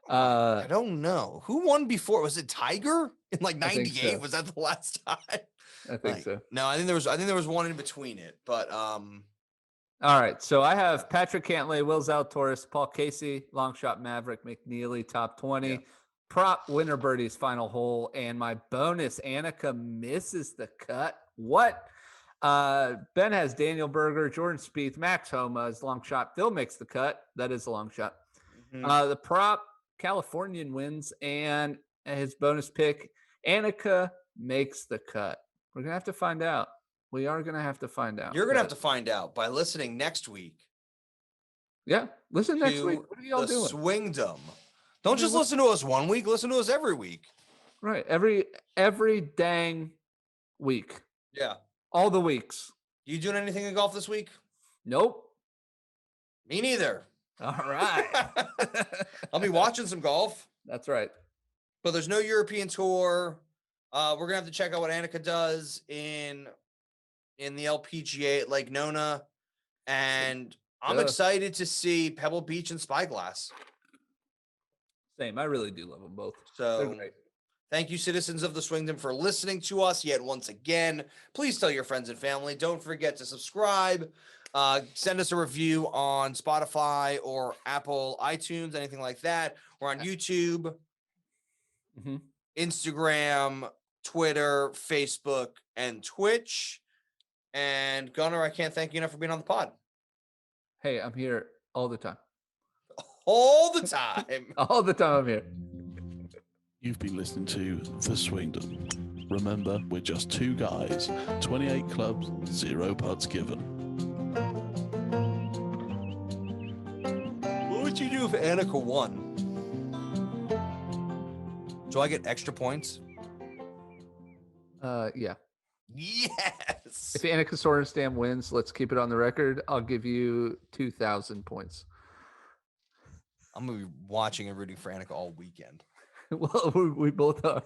I don't know. Who won before? Was it Tiger in like 98? So. Was that the last time? I think so. No, I think there was one in between it. But all right. So I have Patrick Cantlay, Will Zalatoris, Paul Casey, long shot Maverick McNeely, top 20. Yeah. Prop winner birdies final hole, and my bonus Annika misses the cut. What? Ben has Daniel Berger, Jordan Spieth, Max Homa is long shot. Phil makes the cut. That is a long shot. Mm-hmm. The prop Californian wins, and his bonus pick Annika makes the cut. We're gonna have to find out. We are gonna have to find out. You're gonna have to find out by listening next week. Yeah, listen next week. What are y'all doing? Swingdom. Don't just listen to us one week. Listen to us every week. Right, every dang week. Yeah. All the weeks. You doing anything in golf this week? Nope. Me neither. All right. I'll be watching some golf. That's right. But there's no European tour. We're going to have to check out what Annika does in the LPGA at Lake Nona. And I'm excited to see Pebble Beach and Spyglass. Same. I really do love them both. So thank you, citizens of the Swingdom, for listening to us yet once again. Please tell your friends and family. Don't forget to subscribe. Send us a review on Spotify or Apple iTunes, anything like that. We're on YouTube, Instagram, Twitter, Facebook, and Twitch. And Gunnar, I can't thank you enough for being on the pod. Hey, I'm here all the time. All the time. All the time I'm here. You've been listening to The Swingdom. Remember, we're just two guys, 28 clubs, 0 putts given. What would you do if Annika won? Do I get extra points? Yeah. Yes. If Annika Sorenstam wins, let's keep it on the record. I'll give you 2,000 points. I'm going to be watching and rooting for Annika all weekend. Well, we both are.